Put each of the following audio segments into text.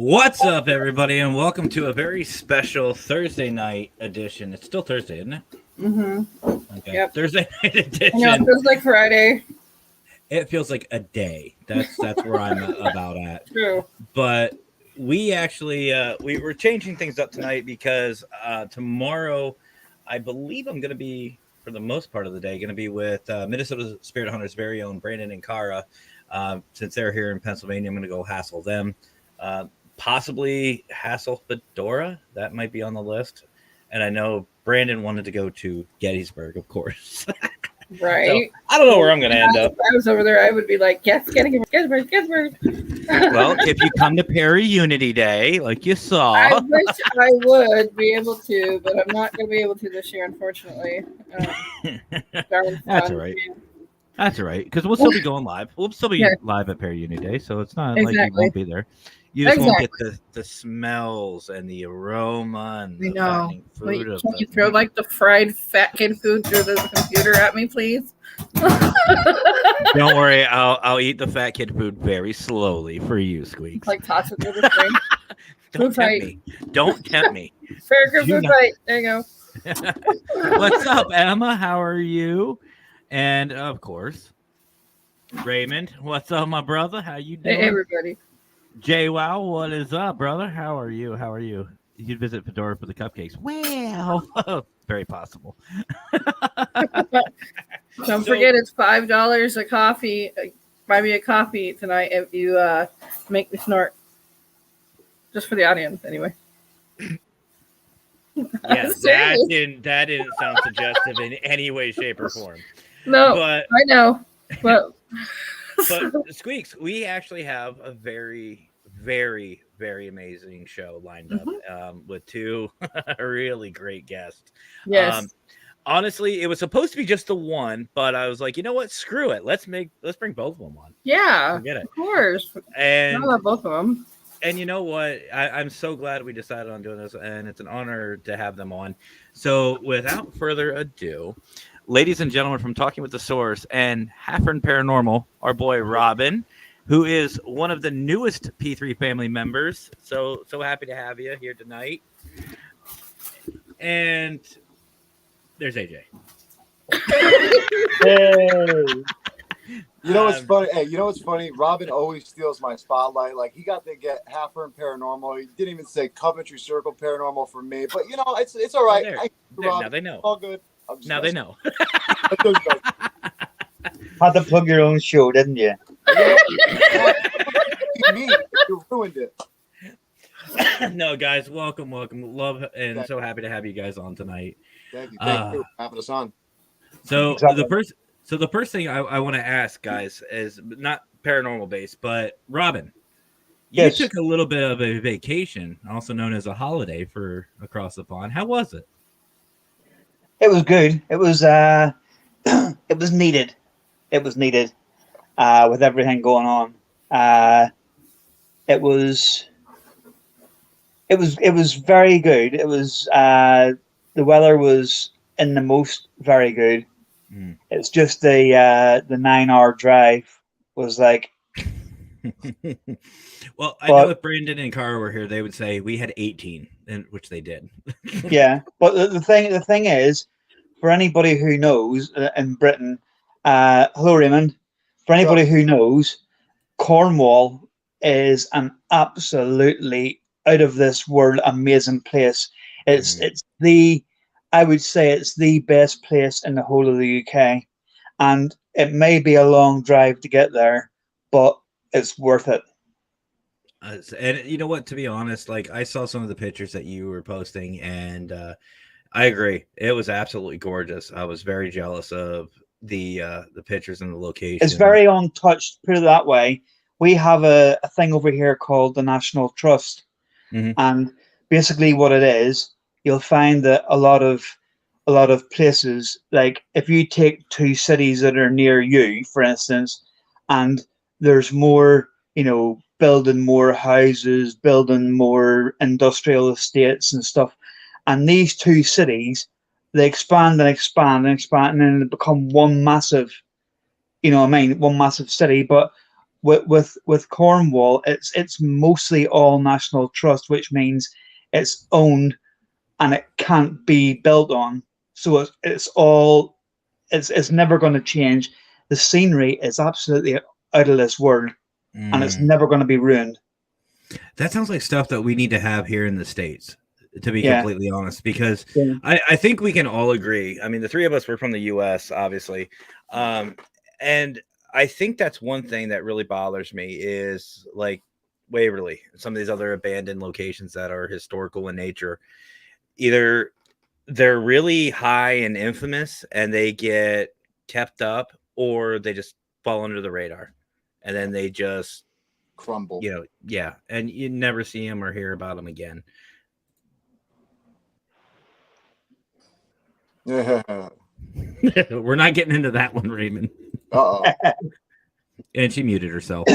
What's up, everybody, and welcome to a very special Thursday night edition. It's still Thursday, isn't it? Mm-hmm. Okay. Yep. Thursday night edition. I know, it feels like Friday. It feels like a day. That's where I'm about at. True. But we actually we were changing things up tonight because tomorrow, I believe I'm going to be, for the most part of the day, going to be with Minnesota Spirit Hunters' very own Brandon and Kara. Since they're here in Pennsylvania, I'm going to go hassle them. Possibly hassle Fedora. That might be on the list. And I know Brandon wanted to go to Gettysburg, of course. Right. So, I don't know where I'm going to end up. If I was over there, I would be like, yes, Gettysburg. Well, if you come to Perry Unity Day, like you saw. I wish I would be able to, but I'm not going to be able to this year, unfortunately. That's all right. That's all right, because we'll still be going live. We'll still be live at Perry Unity Day, so it's not like you won't be there. You just won't get the smells and the aroma and the fattening food. Wait, can you throw like the fried fat kid food through the computer at me, please? Don't worry, I'll eat the fat kid food very slowly for you, Squeaks. Like toss it through the screen. Don't tempt me. Don't tempt me. Paracrew food fight. There you go. What's up, Emma? How are you? And of course, Raymond. What's up, my brother? How you doing? Hey, everybody. Jay, wow, what is up, brother? How are you? You visit Fedora for the cupcakes. Well, very possible. Don't forget, it's $5 a coffee. Buy me a coffee tonight if you make me snort. Just for the audience, anyway. Yeah, that didn't sound suggestive in any way, shape, or form. No, but I know, but Squeaks, we actually have a very, very, very amazing show lined up with two really great guests. Yes. Honestly, it was supposed to be just the one, but I was like, you know what? Screw it. Let's bring both of them on. Yeah, Forget it. Of course. And I love both of them. And you know what? I'm so glad we decided on doing this, and it's an honor to have them on. So without further ado, ladies and gentlemen, from Talking with the Source and Haffern Paranormal, our boy Robin, who is one of the newest P3 family members. So happy to have you here tonight. And there's AJ. Hey. You know what's funny? Hey, you know what's funny? Robin always steals my spotlight. Like, he got to get Haffern Paranormal. He didn't even say Coventry Circle Paranormal for me. But, you know, it's all right. Now they know. All good. Now they know. Had to plug your own show, didn't you? You ruined it. No, guys, welcome. Love and so happy to have you guys on tonight. Thank you for having us on. So the first thing I want to ask, guys, is not paranormal based, but Robin, you took a little bit of a vacation, also known as a holiday, for across the pond. How was it? It was good. It was it was needed. It was needed with everything going on. It was very good. It was the weather was in the most very good. It's just the 9-hour drive was like. Well, I know if Brandon and Cara were here, they would say we had 18, and which they did. Yeah, but the thing is, for anybody who knows in Britain, hello Raymond. For anybody who knows, Cornwall is an absolutely out of this world amazing place. It's I would say it's the best place in the whole of the UK, and it may be a long drive to get there, but it's worth it. And you know what? To be honest, like I saw some of the pictures that you were posting, and I agree. It was absolutely gorgeous. I was very jealous of the pictures and the location. It's very untouched. Put it that way. We have a thing over here called the National Trust, and basically what it is, you'll find that a lot of places, like if you take two cities that are near you, for instance, and there's more, building more houses, building more industrial estates and stuff, and these two cities, they expand and then they become one massive, one massive city. But with Cornwall, it's mostly all national trust, which means it's owned and it can't be built on. So it's never going to change. The scenery is absolutely out of this world, and it's never going to be ruined. That sounds like stuff that we need to have here in the States, to be Yeah. completely honest, because Yeah. I think we can all agree. I mean, the three of us were from the U.S., obviously. And I think that's one thing that really bothers me is like Waverly, some of these other abandoned locations that are historical in nature. Either they're really high and infamous and they get kept up, or they just fall under the radar and then they just crumble. Yeah, and you never see them or hear about them again. Yeah. We're not getting into that one, Raymond. Uh-oh. And she muted herself.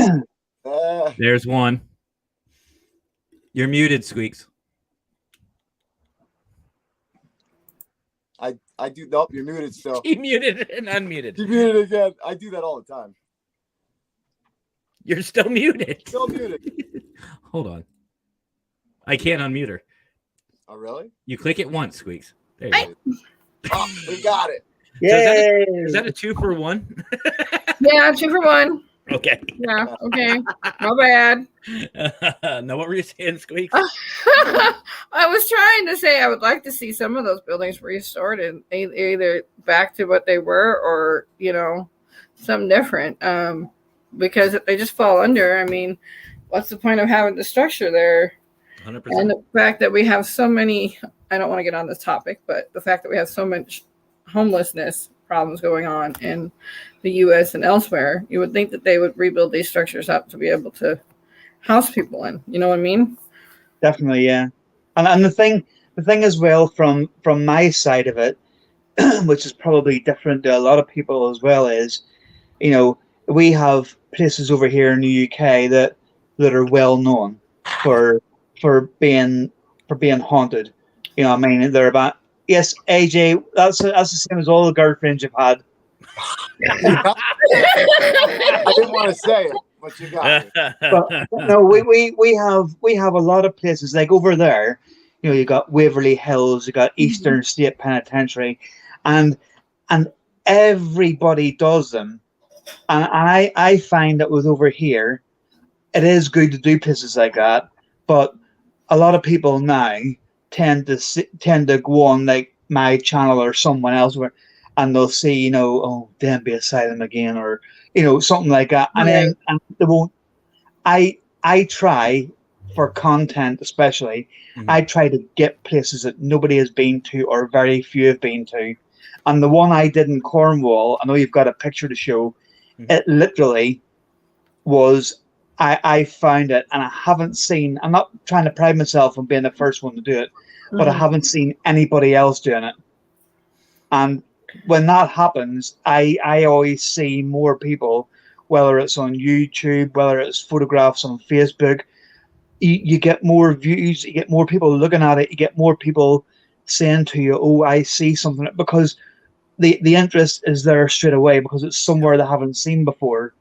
Uh, There's one. You're muted, Squeaks. I do. Nope, you're muted still. He muted and unmuted. You muted again. I do that all the time. You're still muted. Still muted. Hold on. I can't unmute her. Oh, really? You click it once, Squeaks. There you go. Oh, we got it. So is that a 2-for-1? Yeah, 2 for 1. Okay. Yeah, okay. My bad. Now, what were you saying, Squeaks? I was trying to say I would like to see some of those buildings restored and either back to what they were or, something different. Because if they just fall under, I mean, what's the point of having the structure there? 100%. And the fact that we have so many, I don't want to get on this topic, but the fact that we have so much homelessness problems going on in the U.S. and elsewhere, you would think that they would rebuild these structures up to be able to house people in. You know what I mean? Definitely, yeah. And the thing as well from my side of it, which is probably different to a lot of people as well, is we have places over here in the UK that are well known for being haunted. I mean, they're about. Yes, AJ, that's the same as all the girlfriends you've had. I didn't want to say it, but you got it. But no, we have a lot of places like over there. You got Waverly Hills, you got Eastern State Penitentiary, and everybody does them. And I find that with over here, it is good to do places like that, but a lot of people now tend to go on like my channel or someone else and they'll see, oh, Denby Asylum again, or something like that, and then they won't. I try for content, especially. I try to get places that nobody has been to or very few have been to, and the one I did in Cornwall, I know you've got a picture to show. It literally was. I found it, and I haven't seen. I'm not trying to pride myself on being the first one to do it, but I haven't seen anybody else doing it. And when that happens, I always see more people, whether it's on YouTube, whether it's photographs on Facebook. You get more views, you get more people looking at it, you get more people saying to you, "Oh, I see something," because the interest is there straight away because it's somewhere they haven't seen before.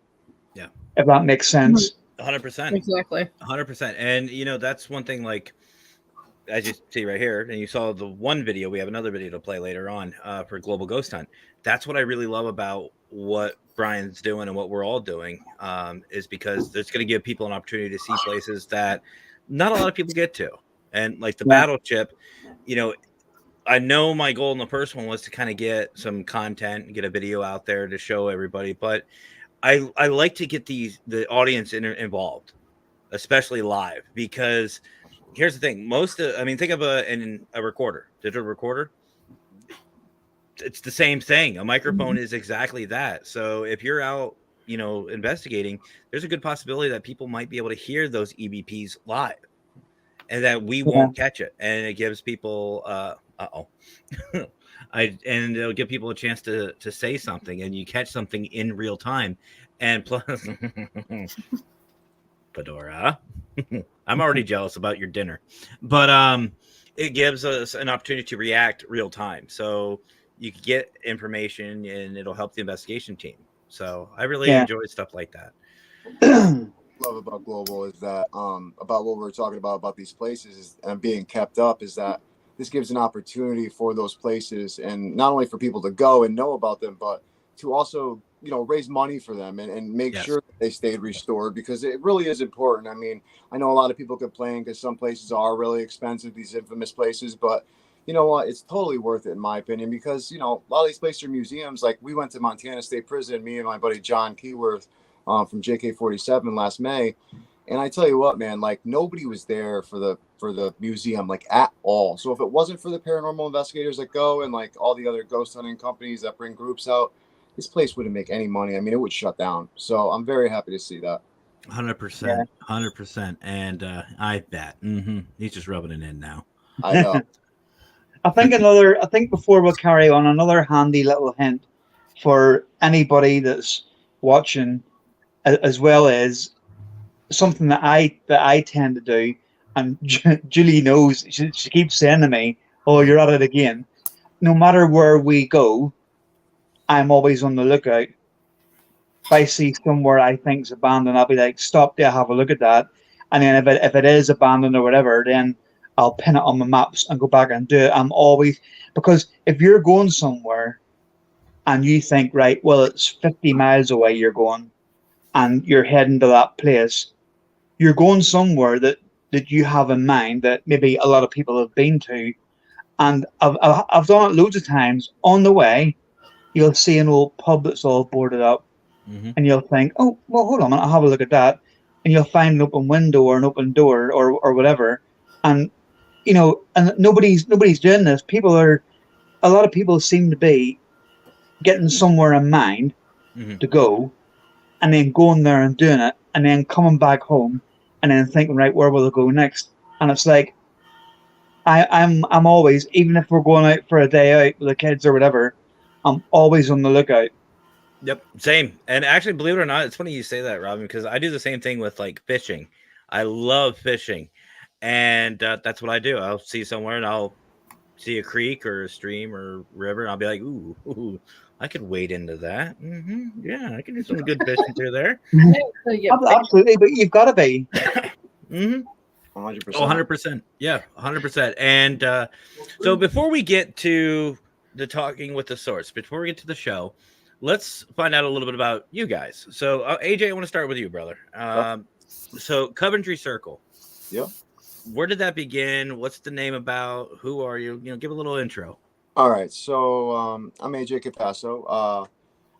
Yeah, if that makes sense. 100%. Exactly. 100%. And that's one thing, like, as you see right here, and you saw the one video, we have another video to play later on for Global Ghost Hunt. That's what I really love about what Brian's doing and what we're all doing, is because it's going to give people an opportunity to see places that not a lot of people get to. And like the Battleship, I know my goal in the first one was to kind of get some content and get a video out there to show everybody, but I like to get the audience involved, especially live, because here's the thing. Think of a recorder, digital recorder. It's the same thing. A microphone is exactly that. So if you're out, investigating, there's a good possibility that people might be able to hear those EVPs live and that we won't catch it. And it gives people, and it'll give people a chance to say something, and you catch something in real time. And plus, Fedora, I'm already jealous about your dinner, but it gives us an opportunity to react real time. So you can get information, and it'll help the investigation team. So I really enjoy stuff like that. love about global is that about what we're talking about these places and being kept up is that this gives an opportunity for those places, and not only for people to go and know about them, but to also raise money for them and make Yes. sure that they stayed restored, because it really is important. I mean, I know a lot of people complain because some places are really expensive, these infamous places, but you know what, it's totally worth it in my opinion, because a lot of these places are museums. Like we went to Montana State Prison, me and my buddy John Keyworth from JK-47 last May. And I tell you what, man, like nobody was there for the museum, like at all. So if it wasn't for the paranormal investigators that go and like all the other ghost hunting companies that bring groups out, this place wouldn't make any money. I mean, it would shut down. So I'm very happy to see that. 100%, 100%, and I bet he's just rubbing it in now. I know. I think before we carry on, another handy little hint for anybody that's watching, as well as something that I tend to do, and Julie knows. She keeps saying to me, "Oh, you're at it again." No matter where we go, I'm always on the lookout. If I see somewhere I think's abandoned, I'll be like, "Stop there, have a look at that." And then if it is abandoned or whatever, then I'll pin it on my maps and go back and do it. I'm always, because if you're going somewhere and you think, right, well, it's 50 miles away, you're going, and you're heading to that place, you're going somewhere that you have in mind that maybe a lot of people have been to. And I've done it loads of times. On the way, you'll see an old pub that's all boarded up, and you'll think, oh, well, hold on, I'll have a look at that. And you'll find an open window or an open door or whatever. And, and nobody's doing this. A lot of people seem to be getting somewhere in mind to go, and then going there and doing it, and then coming back home, and then thinking, right, where will I go next? And it's like, I'm always, even if we're going out for a day out with the kids or whatever, I'm always on the lookout. Yep, same. And actually, believe it or not, it's funny you say that, Robin, because I do the same thing with like fishing. I love fishing, and that's what I do. I'll see somewhere and I'll see a creek or a stream or river, and I'll be like, ooh, I could wade into that. Yeah, I can do some good fishing through there. Absolutely, but you've got to be. 100%. Oh, 100%. Yeah, 100%. And so before we get to the talking with the source, before we get to the show, let's find out a little bit about you guys. So AJ, I want to start with you, brother. So Coventry Circle. Yep. Where did that begin? What's the name about? Who are you? Give a little intro. All right. So I'm AJ Capasso.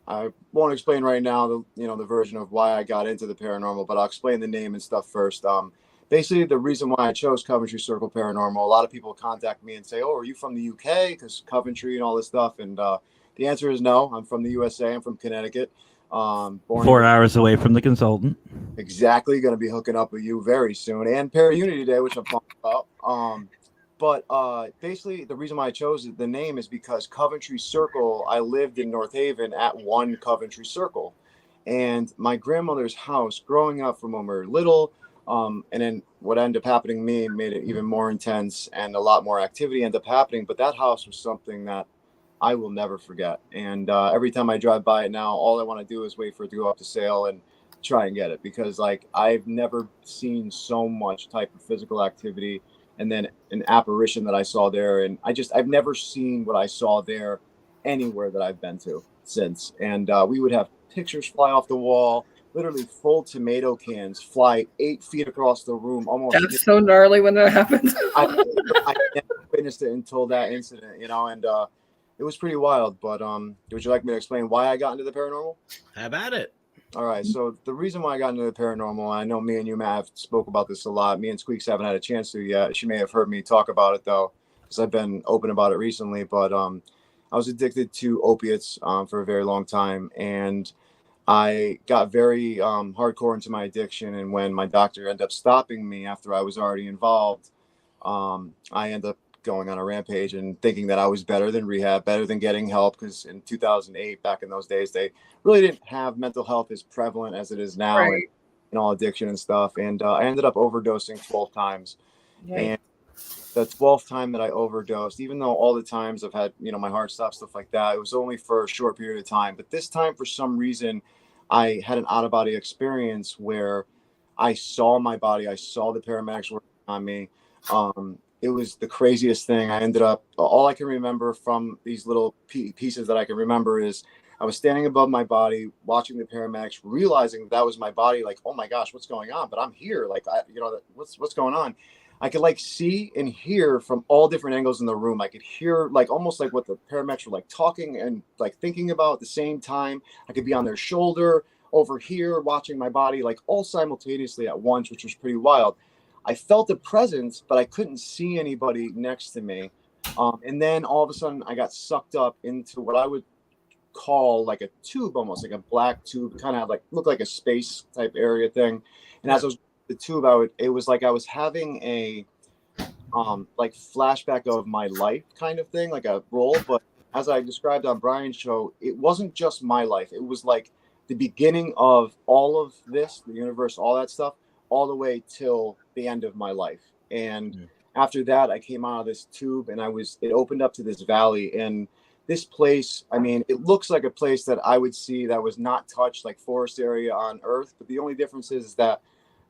I won't explain right now the version of why I got into the paranormal, but I'll explain the name and stuff first. Basically, the reason why I chose Coventry Circle Paranormal, a lot of people contact me and say, "Oh, are you from the UK? Because Coventry and all this stuff." And the answer is no. I'm from the USA. I'm from Connecticut. Born 4 hours away from the consultant. Exactly. Going to be hooking up with you very soon, and Para-Unity Day, which I'm pumped about. But basically, the reason why I chose the name is because Coventry Circle, I lived in North Haven at one Coventry Circle. And my grandmother's house, growing up from when we were little, and then what ended up happening to me made it even more intense, and a lot more activity ended up happening. But that house was something that I will never forget. And every time I drive by it now, all I want to do is wait for it to go up to sale and try and get it, because like I've never seen so much type of physical activity. And then an apparition that I saw there. And I've never seen what I saw there anywhere that I've been to since. And we would have pictures fly off the wall, literally full tomato cans fly 8 feet across the room. Almost. That's so gnarly when that happens. I never witnessed it until that incident, and it was pretty wild. But would you like me to explain why I got into the paranormal? How about it? All right. So the reason why I got into the paranormal, I know me and you, Matt, have spoke about this a lot. Me and Squeaks haven't had a chance to yet. She may have heard me talk about it, though, because I've been open about it recently. But I was addicted to opiates for a very long time. And I got very hardcore into my addiction. And when my doctor ended up stopping me after I was already involved, I ended up going on a rampage and thinking that I was better than rehab, better than getting help, because in 2008, back in those days, they really didn't have mental health as prevalent as it is now, right, in all addiction and stuff. And I ended up overdosing 12 times. Right. And the 12th time that I overdosed, even though all the times I've had, my heart stop, stuff like that, it was only for a short period of time. But this time, for some reason, I had an out of body experience where I saw my body. I saw the paramedics working on me. It was the craziest thing. I ended up, all I can remember from these little pieces that I can remember is I was standing above my body, watching the paramedics, realizing that was my body. Like, oh my gosh, what's going on? But I'm here. Like, what's going on? I could like see and hear from all different angles in the room. I could hear like almost like what the paramedics were like talking and like thinking about at the same time. I could be on their shoulder, over here, watching my body like all simultaneously at once, which was pretty wild. I felt a presence, but I couldn't see anybody next to me. And then all of a sudden, I got sucked up into what I would call like a tube, almost like a black tube, kind of like looked like a space type area thing. And as I was the tube, it was like I was having a like flashback of my life kind of thing, like a role. But as I described on Brian's show, it wasn't just my life. It was like the beginning of all of this, the universe, all that stuff, all the way till the end of my life. And after that, I came out of this tube and it opened up to this valley. And this place, I mean, it looks like a place that I would see that was not touched, like forest area on Earth. But the only difference is that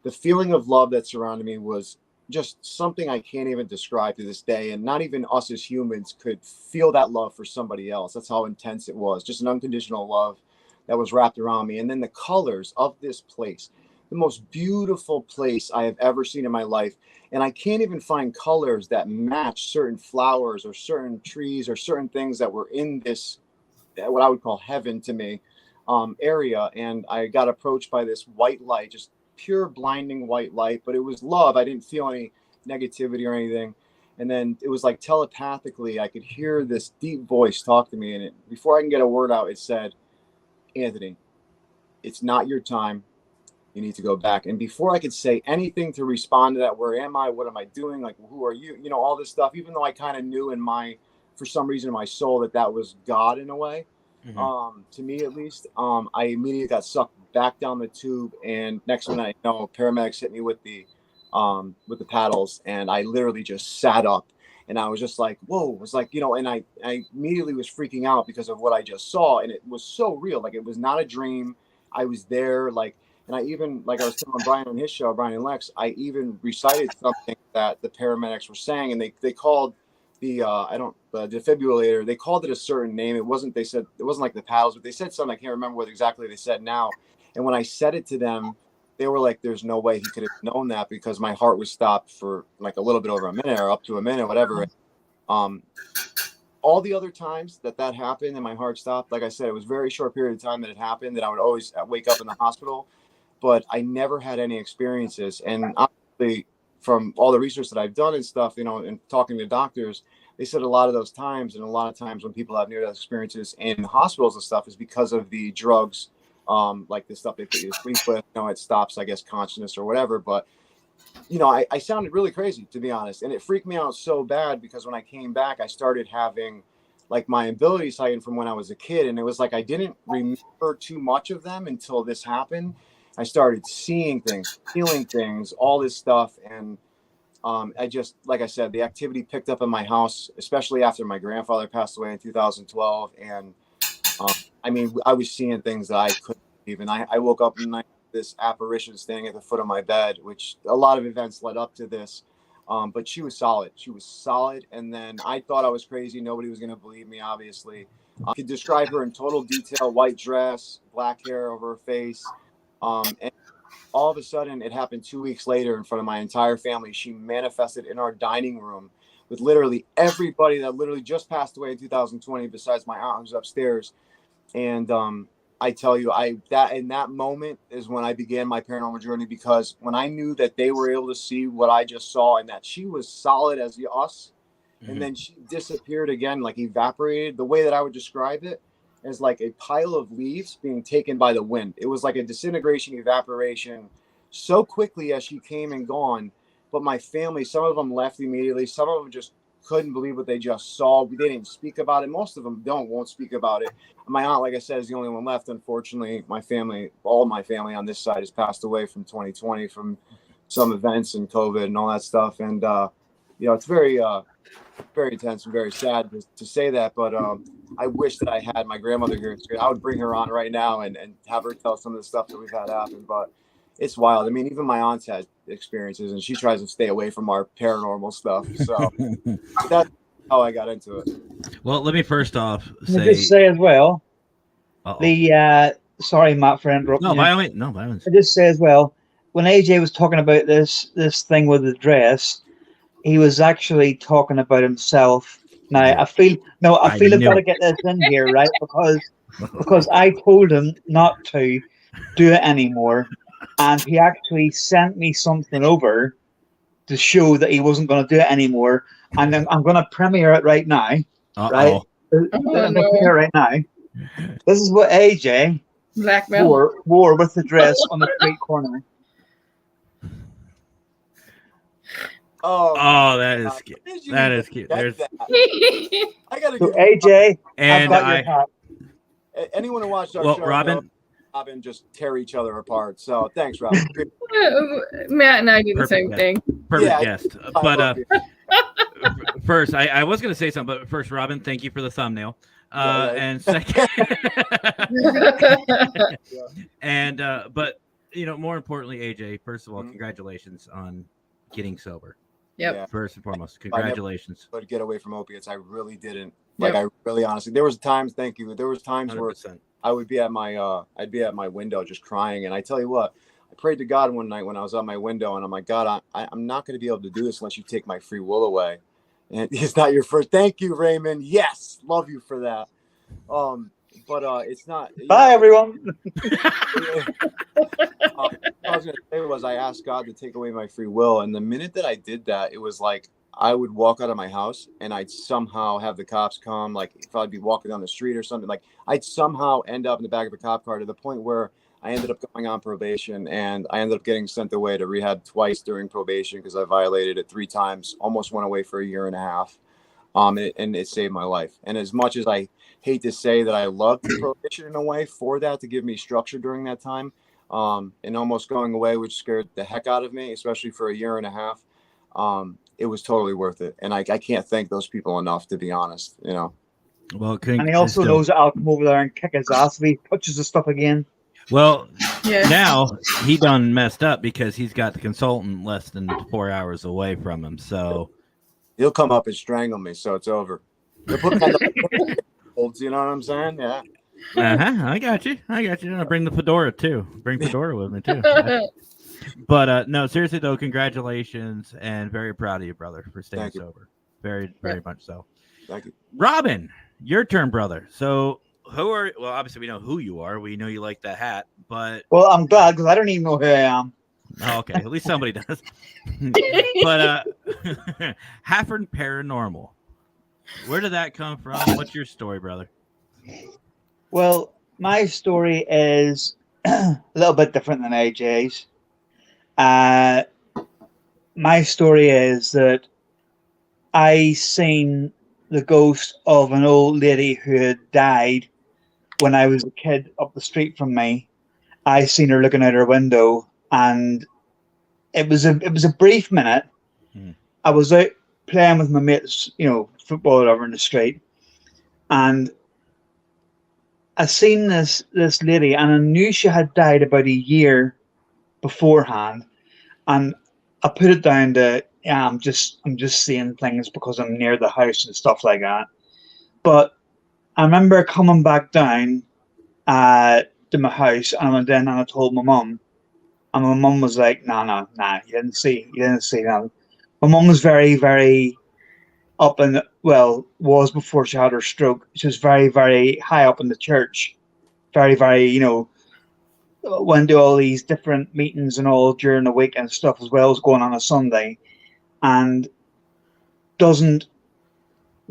the feeling of love that surrounded me was just something I can't even describe to this day. And not even us as humans could feel that love for somebody else. That's how intense it was. Just an unconditional love that was wrapped around me. And then the colors of this place, the most beautiful place I have ever seen in my life. And I can't even find colors that match certain flowers or certain trees or certain things that were in this, what I would call heaven to me, area. And I got approached by this white light, just pure blinding white light, but it was love. I didn't feel any negativity or anything. And then it was like telepathically, I could hear this deep voice talk to me. And before I can get a word out, it said, Anthony, it's not your time. You need to go back. And before I could say anything to respond to that, where am I? What am I doing? Like, who are you? You know, all this stuff, even though I kind of knew for some reason in my soul that was God in a way, to me at least, I immediately got sucked back down the tube. And next minute I know, paramedics hit me with the paddles, and I literally just sat up. And I was just like, whoa, it was like, you know, and I immediately was freaking out because of what I just saw. And it was so real. Like, it was not a dream. I was there. Like, and I even, like I was telling Brian on his show, Brian and Lex, I even recited something that the paramedics were saying. And they called the defibrillator, they called it a certain name. They said, it wasn't like the paddles, but they said something. I can't remember what exactly they said now. And when I said it to them, they were like, there's no way he could have known that, because my heart was stopped for like a little bit over a minute or up to a minute, whatever. All the other times that happened and my heart stopped, like I said, it was a very short period of time that it happened, that I would always wake up in the hospital, but I never had any experiences. And obviously, from all the research that I've done and stuff, you know, and talking to doctors, they said a lot of those times, and a lot of times when people have near-death experiences in hospitals and stuff, is because of the drugs, like the stuff they put you to sleep with. You know, it stops, I guess, consciousness or whatever. But, you know, I sounded really crazy, to be honest. And it freaked me out so bad, because when I came back, I started having like my abilities heightened from when I was a kid. And it was like I didn't remember too much of them until this happened. I started seeing things, feeling things, all this stuff. And I just, like I said, the activity picked up in my house, especially after my grandfather passed away in 2012. And I mean, I was seeing things that I couldn't even. I woke up in this apparition standing at the foot of my bed, which a lot of events led up to this. But she was solid. She was solid. And then I thought I was crazy. Nobody was going to believe me, obviously. I could describe her in total detail: white dress, black hair over her face. And all of a sudden, it happened 2 weeks later in front of my entire family. She manifested in our dining room with literally everybody that literally just passed away in 2020, besides my aunt who's upstairs. And I tell you, that in that moment is when I began my paranormal journey, because when I knew that they were able to see what I just saw, and that she was solid as us, and then she disappeared again, like evaporated. The way that I would describe it is like a pile of leaves being taken by the wind. It was like a disintegration, evaporation, so quickly as she came and gone. But my family, some of them left immediately. Some of them just couldn't believe what they just saw. They didn't speak about it. Most of them won't speak about it. My aunt, like I said, is the only one left. Unfortunately, my family, all my family on this side has passed away from 2020, from some events and COVID and all that stuff. And you know, it's very intense and very sad to say that, but I wish that I had my grandmother here. I would bring her on right now and have her tell some of the stuff that we've had happen, but it's wild. I mean, even my aunt's had experiences, and she tries to stay away from our paranormal stuff. So that's how I got into it. Well, let me first off just say as well, sorry, Matt, for interrupting. No, by all means. I just say as well, when AJ was talking about this thing with the dress, he was actually talking about himself. Now I feel I've got to get this in here, right? Because I told him not to do it anymore, and he actually sent me something over to show that he wasn't going to do it anymore. And then I'm going to premiere it right now. Right? I'm going to premiere it right now. This is what AJ wore with the dress on the street corner. Oh, that is cute. That is cute. There's I gotta so AJ and anyone who watched our show, Robin just tear each other apart. So thanks, Robin. Matt and I do the same thing. Perfect guest. But first, I was going to say something, but first, Robin, thank you for the thumbnail. And second, and but you know, more importantly, AJ, first of all, congratulations on getting sober. Yep. First and foremost, congratulations. But to get away from opiates, I really didn't. Like, I really honestly, there was times. Thank you. There was times 100%. Where I would be at my, I'd be at my window just crying, and I tell you what, I prayed to God one night when I was at my window, and I'm like, God, I'm not going to be able to do this unless you take my free will away. And it's not your first. Thank you, Raymond. Yes, love you for that. But it's not. Bye, everyone. What I was going to say was I asked God to take away my free will, and the minute that I did that, it was like I would walk out of my house and I'd somehow have the cops come. Like if I'd be walking down the street or something, like I'd somehow end up in the back of a cop car, to the point where I ended up going on probation, and I ended up getting sent away to rehab twice during probation because I violated it 3 times. Almost went away for a year and a half. And it saved my life. And as much as I hate to say that I loved probation in a way for that, to give me structure during that time, and almost going away, which scared the heck out of me, especially for a year and a half. It was totally worth it. And I can't thank those people enough, to be honest, you know. Well, and he also knows that I'll come over there and kick his ass if he touches the stuff again. Well, now he done messed up because he's got the consultant less than 4 hours away from him. So he'll come up and strangle me, so it's over. He'll put me on the you know what I'm saying? Yeah. I got you. I'll bring the fedora too. Bring fedora with me too. But no, seriously though, congratulations, and very proud of you, brother, for staying sober. Very, very much so. Thank you. Robin, your turn, brother. So obviously we know who you are. We know you like the hat, but I'm glad, because I don't even know who I am. Oh, okay, at least somebody does. But Hafford Paranormal, where did that come from? What's your story, brother? Well, my story is a little bit different than AJ's. My story is that I seen the ghost of an old lady who had died when I was a kid up the street from me. I seen her looking out her window, and it was a brief minute. I was out playing with my mates, you know, football or whatever in the street, and I seen this lady, and I knew she had died about a year beforehand, and I put it down to I'm just seeing things because I'm near the house and stuff like that. But I remember coming back down to my house, and I went in and I told my mum, and my mum was like, "No, you didn't see that." My mum was very, very up in was before she had her stroke. She was very, very high up in the church, very, very, you know, went to all these different meetings and all during the week and stuff, as well as going on a Sunday, and doesn't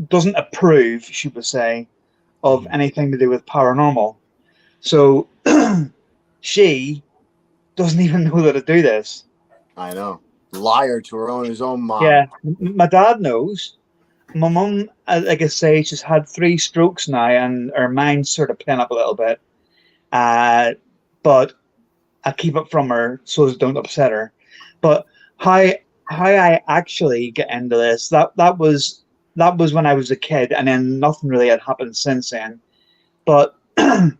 approve, she would say, of anything to do with paranormal. So she doesn't even know that to do this. I know. Liar to his own mom. Yeah, my dad knows. My mum, like I say, she's had 3 strokes now, and her mind's sort of playing up a little bit. But I keep it from her so as don't upset her. But how how I actually get into this, that was when I was a kid, and then nothing really had happened since then. But in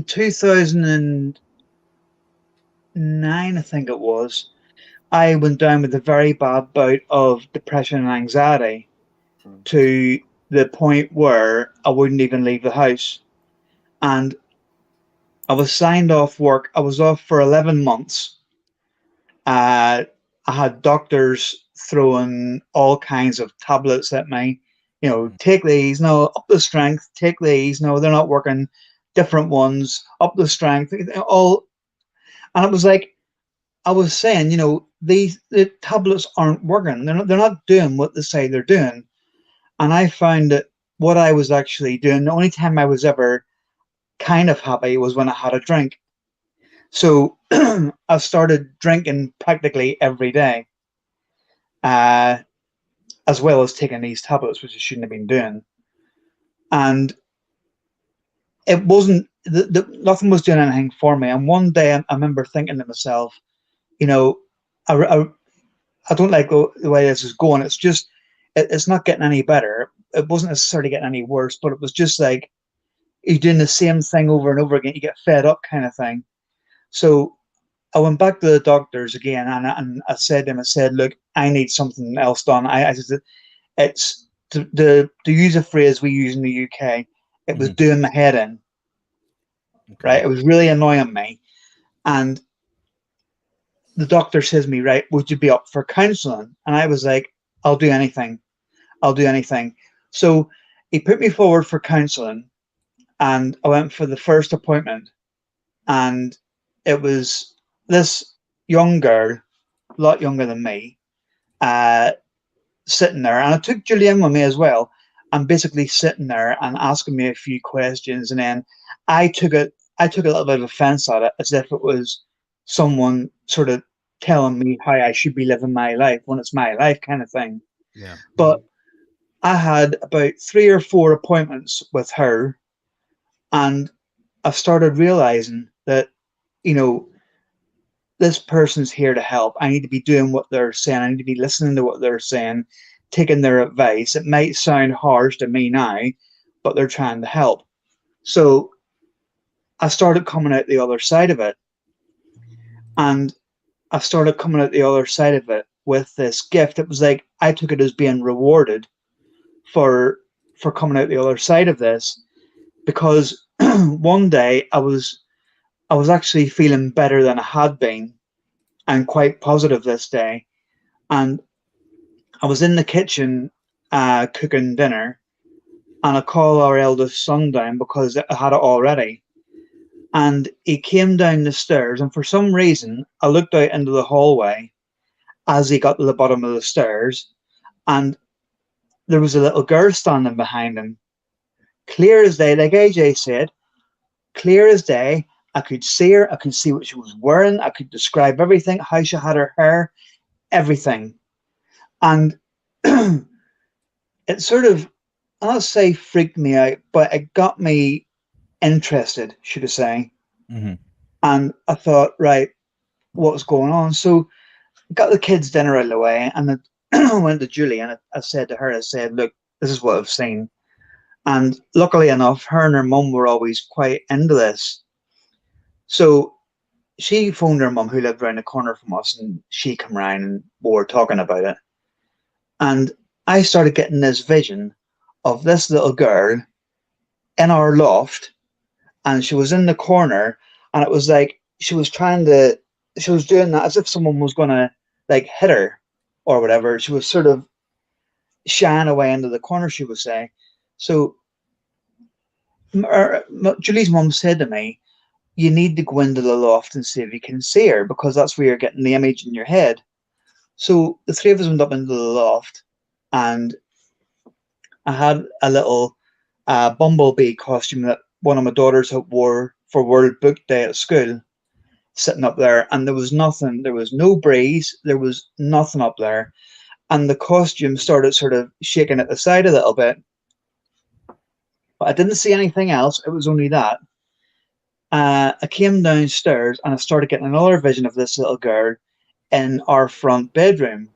2009, I think it was, I went down with a very bad bout of depression and anxiety to the point where I wouldn't even leave the house. And I was signed off work. I was off for 11 months. I had doctors throwing all kinds of tablets at me. Take these, no, up the strength, take these, no, they're not working, different ones, up the strength, all. And it was like, I was saying, the tablets aren't working. They're not doing what they say they're doing. And I found that what I was actually doing, the only time I was ever kind of happy was when I had a drink. So I started drinking practically every day, uh, as well as taking these tablets, which I shouldn't have been doing. And it wasn't, nothing was doing anything for me. And one day I remember thinking to myself, I, I, I don't like the way this is going. It's just, it's not getting any better. It wasn't necessarily getting any worse, but it was just like you're doing the same thing over and over again. You get fed up, kind of thing. So I went back to the doctors again, and I said to him, I said, look, I need something else done. I said, it's to use a phrase we use in the UK, it was doing my head in, right? It was really annoying me. And the doctor says to me, right, would you be up for counseling? And I was like, I'll do anything. I'll do anything. So he put me forward for counseling, and I went for the first appointment. And it was this young girl, a lot younger than me, sitting there. And I took Julian with me as well, and basically sitting there and asking me a few questions. And then I took a little bit of offense at it, as if it was someone sort of telling me how I should be living my life when it's my life, kind of thing. Yeah. But I had about 3 or 4 appointments with her, and I started realizing that, this person's here to help. I need to be doing what they're saying. I need to be listening to what they're saying, taking their advice. It might sound harsh to me now, but they're trying to help. So I started coming out the other side of it. And I started coming out the other side of it with this gift. It was like I took it as being rewarded for coming out the other side of this, because one day I was actually feeling better than I had been, and quite positive this day. And I was in the kitchen cooking dinner, and I called our eldest son down because I had it already. And he came down the stairs, and for some reason, I looked out into the hallway as he got to the bottom of the stairs, and there was a little girl standing behind him, clear as day, like AJ said, clear as day. I could see her. I could see what she was wearing. I could describe everything, how she had her hair, everything. And it sort of, I'll not say freaked me out, but it got me interested, should I say. And I thought, right, what's going on? So I got the kids' dinner out of the way, and I went to Julie, and I said to her, I said, look, this is what I've seen. And luckily enough, her and her mum were always quite into this. So she phoned her mum, who lived around the corner from us, and she came round and we were talking about it. And I started getting this vision of this little girl in our loft, and she was in the corner, and it was like she was doing that as if someone was going to like hit her or whatever. She was sort of shying away into the corner, she would say. So Julie's mum said to me, you need to go into the loft and see if you can see her, because that's where you're getting the image in your head. So the 3 of us went up into the loft, and I had a little bumblebee costume that one of my daughters had wore for World Book Day at school, sitting up there, and there was nothing. There was no breeze. There was nothing up there. And the costume started sort of shaking at the side a little bit. But I didn't see anything else. It was only that. I came downstairs, and I started getting another vision of this little girl in our front bedroom.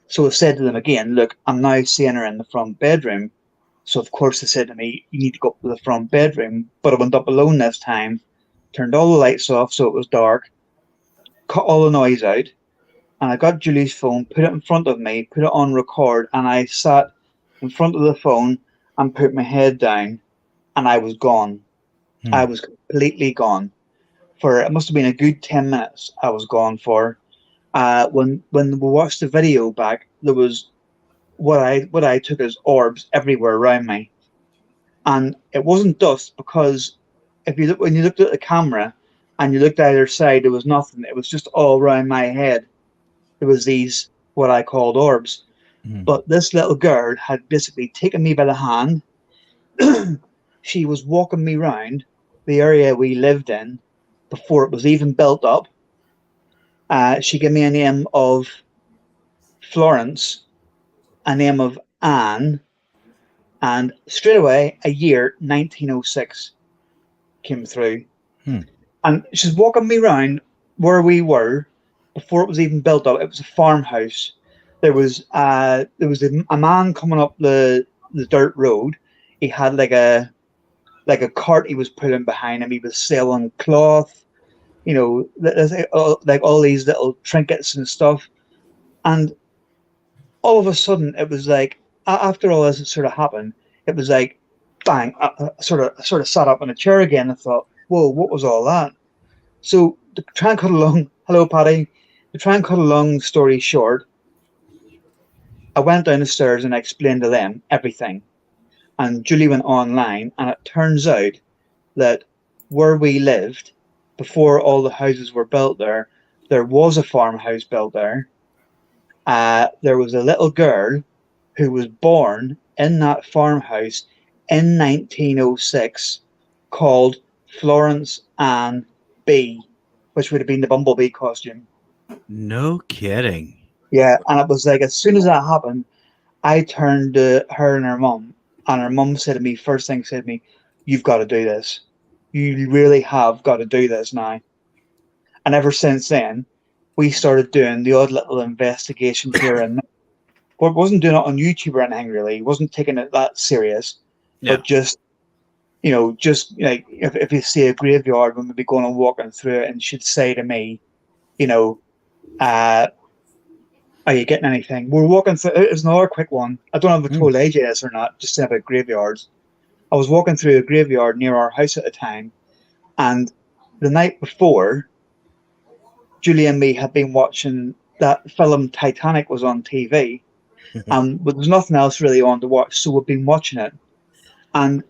So I said to them again, look, I'm now seeing her in the front bedroom. So of course they said to me, you need to go up to the front bedroom. But I went up alone this time, turned all the lights off so it was dark, cut all the noise out, and I got Julie's phone, put it in front of me, put it on record, and I sat in front of the phone and put my head down, and I was gone. I was completely gone. For it must have been a good 10 minutes I was gone for. When we watched the video back, there was what I took as orbs everywhere around me, and it wasn't dust because if you look when you looked at the camera and you looked either side, there was nothing. It was just all around my head. There was these what I called orbs. But this little girl had basically taken me by the hand. She was walking me round the area we lived in before it was even built up. She gave me a name of Florence, a name of Anne, and straight away a year 1906 came through. And she's walking me around where we were before it was even built up. It was a farmhouse. There was a man coming up the dirt road. He had like a cart he was pulling behind him. He was selling cloth, you know, like all these little trinkets and stuff. And all of a sudden, it was like after all this sort of happened, it was like bang. I sort of sat up in a chair again and thought, whoa, what was all that? So to try and cut along, hello Paddy. To try and cut a long story short, I went down the stairs and I explained to them everything. And Julie went online, and it turns out that where we lived, before all the houses were built there was a farmhouse built there. There was a little girl who was born in that farmhouse in 1906 called Florence Ann B, which would have been the bumblebee costume. No kidding. Yeah, and it was like as soon as that happened, I turned to her and her mum, and her mum said to me, first thing said to me, you've got to do this. You really have got to do this now. And ever since then, we started doing the odd little investigation here and there. But wasn't doing it on YouTube or anything really. Wasn't taking it that serious. Yeah. But just, you know, just like if you see a graveyard, when we'd be going and walking through it, and she'd say to me, you know, are you getting anything? We're walking through. It was another quick one. I don't know if I told AJ this or not. Just saying about graveyards. I was walking through a graveyard near our house at the time, and the night before, Julie and me had been watching that film Titanic was on TV, but there was nothing else really on to watch, so we've been watching it. And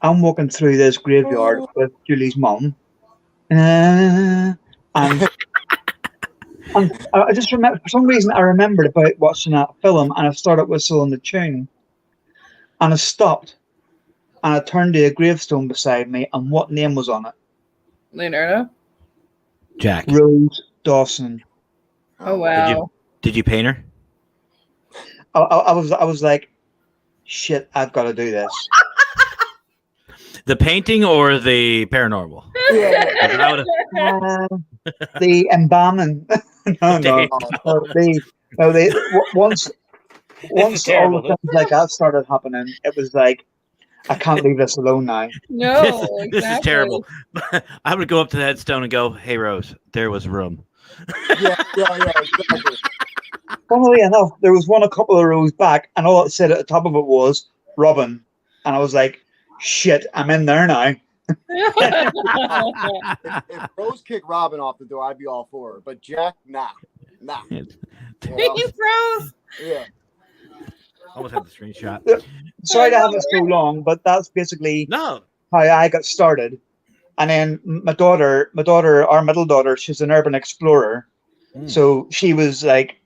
I'm walking through this graveyard with Julie's mum, and I just remember, for some reason, I remembered about watching that film, and I started whistling the tune, and I stopped, and I turned to a gravestone beside me, and what name was on it? Leonardo? Jack. Rose Dawson. Oh, wow. Did you paint her? I was like, shit, I've got to do this. The painting or the paranormal? The embalming. no. Once all the things like that started happening, it was like, I can't leave this alone now. No, This is terrible. I would go up to the headstone and go, hey, Rose, there was room. Yeah, exactly. Funnily enough, there was one a couple of rows back, and all it said at the top of it was Robin. And I was like, shit, I'm in there now. If Rose kicked Robin off the door, I'd be all for her. But Jack, nah. Thanks, Rose. Yeah. Almost had the screenshot. Sorry to have it so long, but that's basically how I got started. And then my daughter, our middle daughter, she's an urban explorer. So she was like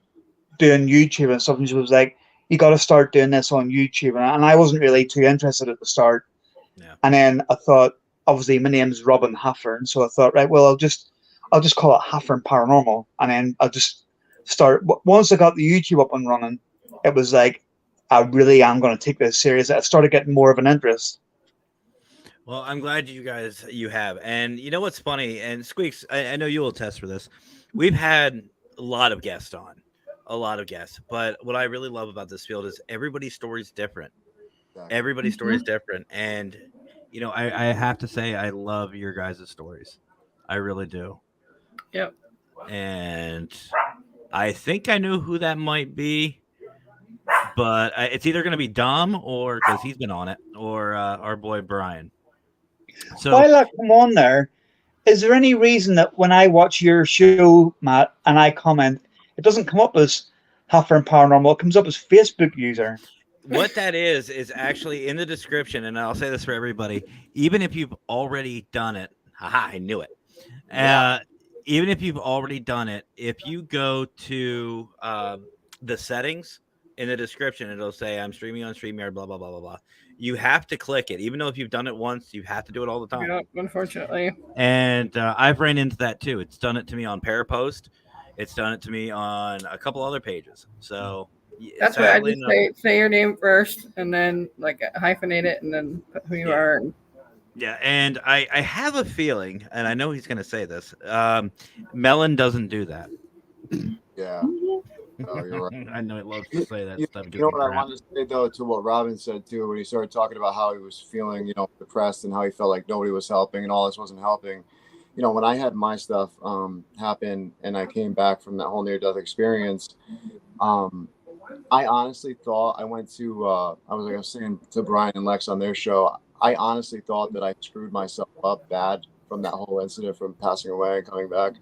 doing YouTube and stuff, and she was like, you got to start doing this on YouTube. And I wasn't really too interested at the start. Yeah. And then I thought, obviously my name's Robin Haffern, so I thought, right, well, I'll just call it Haffern Paranormal. And then I'll just start. Once I got the YouTube up and running, it was like, I really am going to take this serious. I started getting more of an interest. Well, I'm glad you have. And you know what's funny? And Squeaks, I know you'll attest for this. We've had a lot of guests on, a lot of guests. But what I really love about this field is everybody's story is different. Exactly. Everybody's story is different, and I have to say I love your guys' stories. I really do. Yep. And I think I know who that might be, but it's either going to be Dom or because he's been on it, or our boy Brian. So While I come on there, is there any reason that when I watch your show, Matt, and I comment, it doesn't come up as Halfern Paranormal, it comes up as Facebook user? what that is actually in the description, and I'll say this for everybody: even if you've already done it, haha, I knew it. Yeah. Even if you've already done it, if you go to the settings in the description, it'll say I'm streaming on StreamYard, blah blah blah blah blah. You have to click it, even though if you've done it once, you have to do it all the time. Yep, unfortunately. And I've ran into that too. It's done it to me on Parapost. It's done it to me on a couple other pages. So That's why I sadly just enough, say your name first and then like hyphenate it and then put who you Yeah. are. yeah, and I have a feeling, and I know he's going to say this. Melon doesn't do that. Yeah. No, you're right. I know he loves to say that stuff. You know what I wanted to say though to what Robin said too, when he started talking about how he was feeling, depressed and how he felt like nobody was helping and all this wasn't helping. When I had my stuff happen and I came back from that whole near-death experience, I honestly thought I went to I was saying to Brian and Lex on their show, I honestly thought that I screwed myself up bad from that whole incident, from passing away and coming back.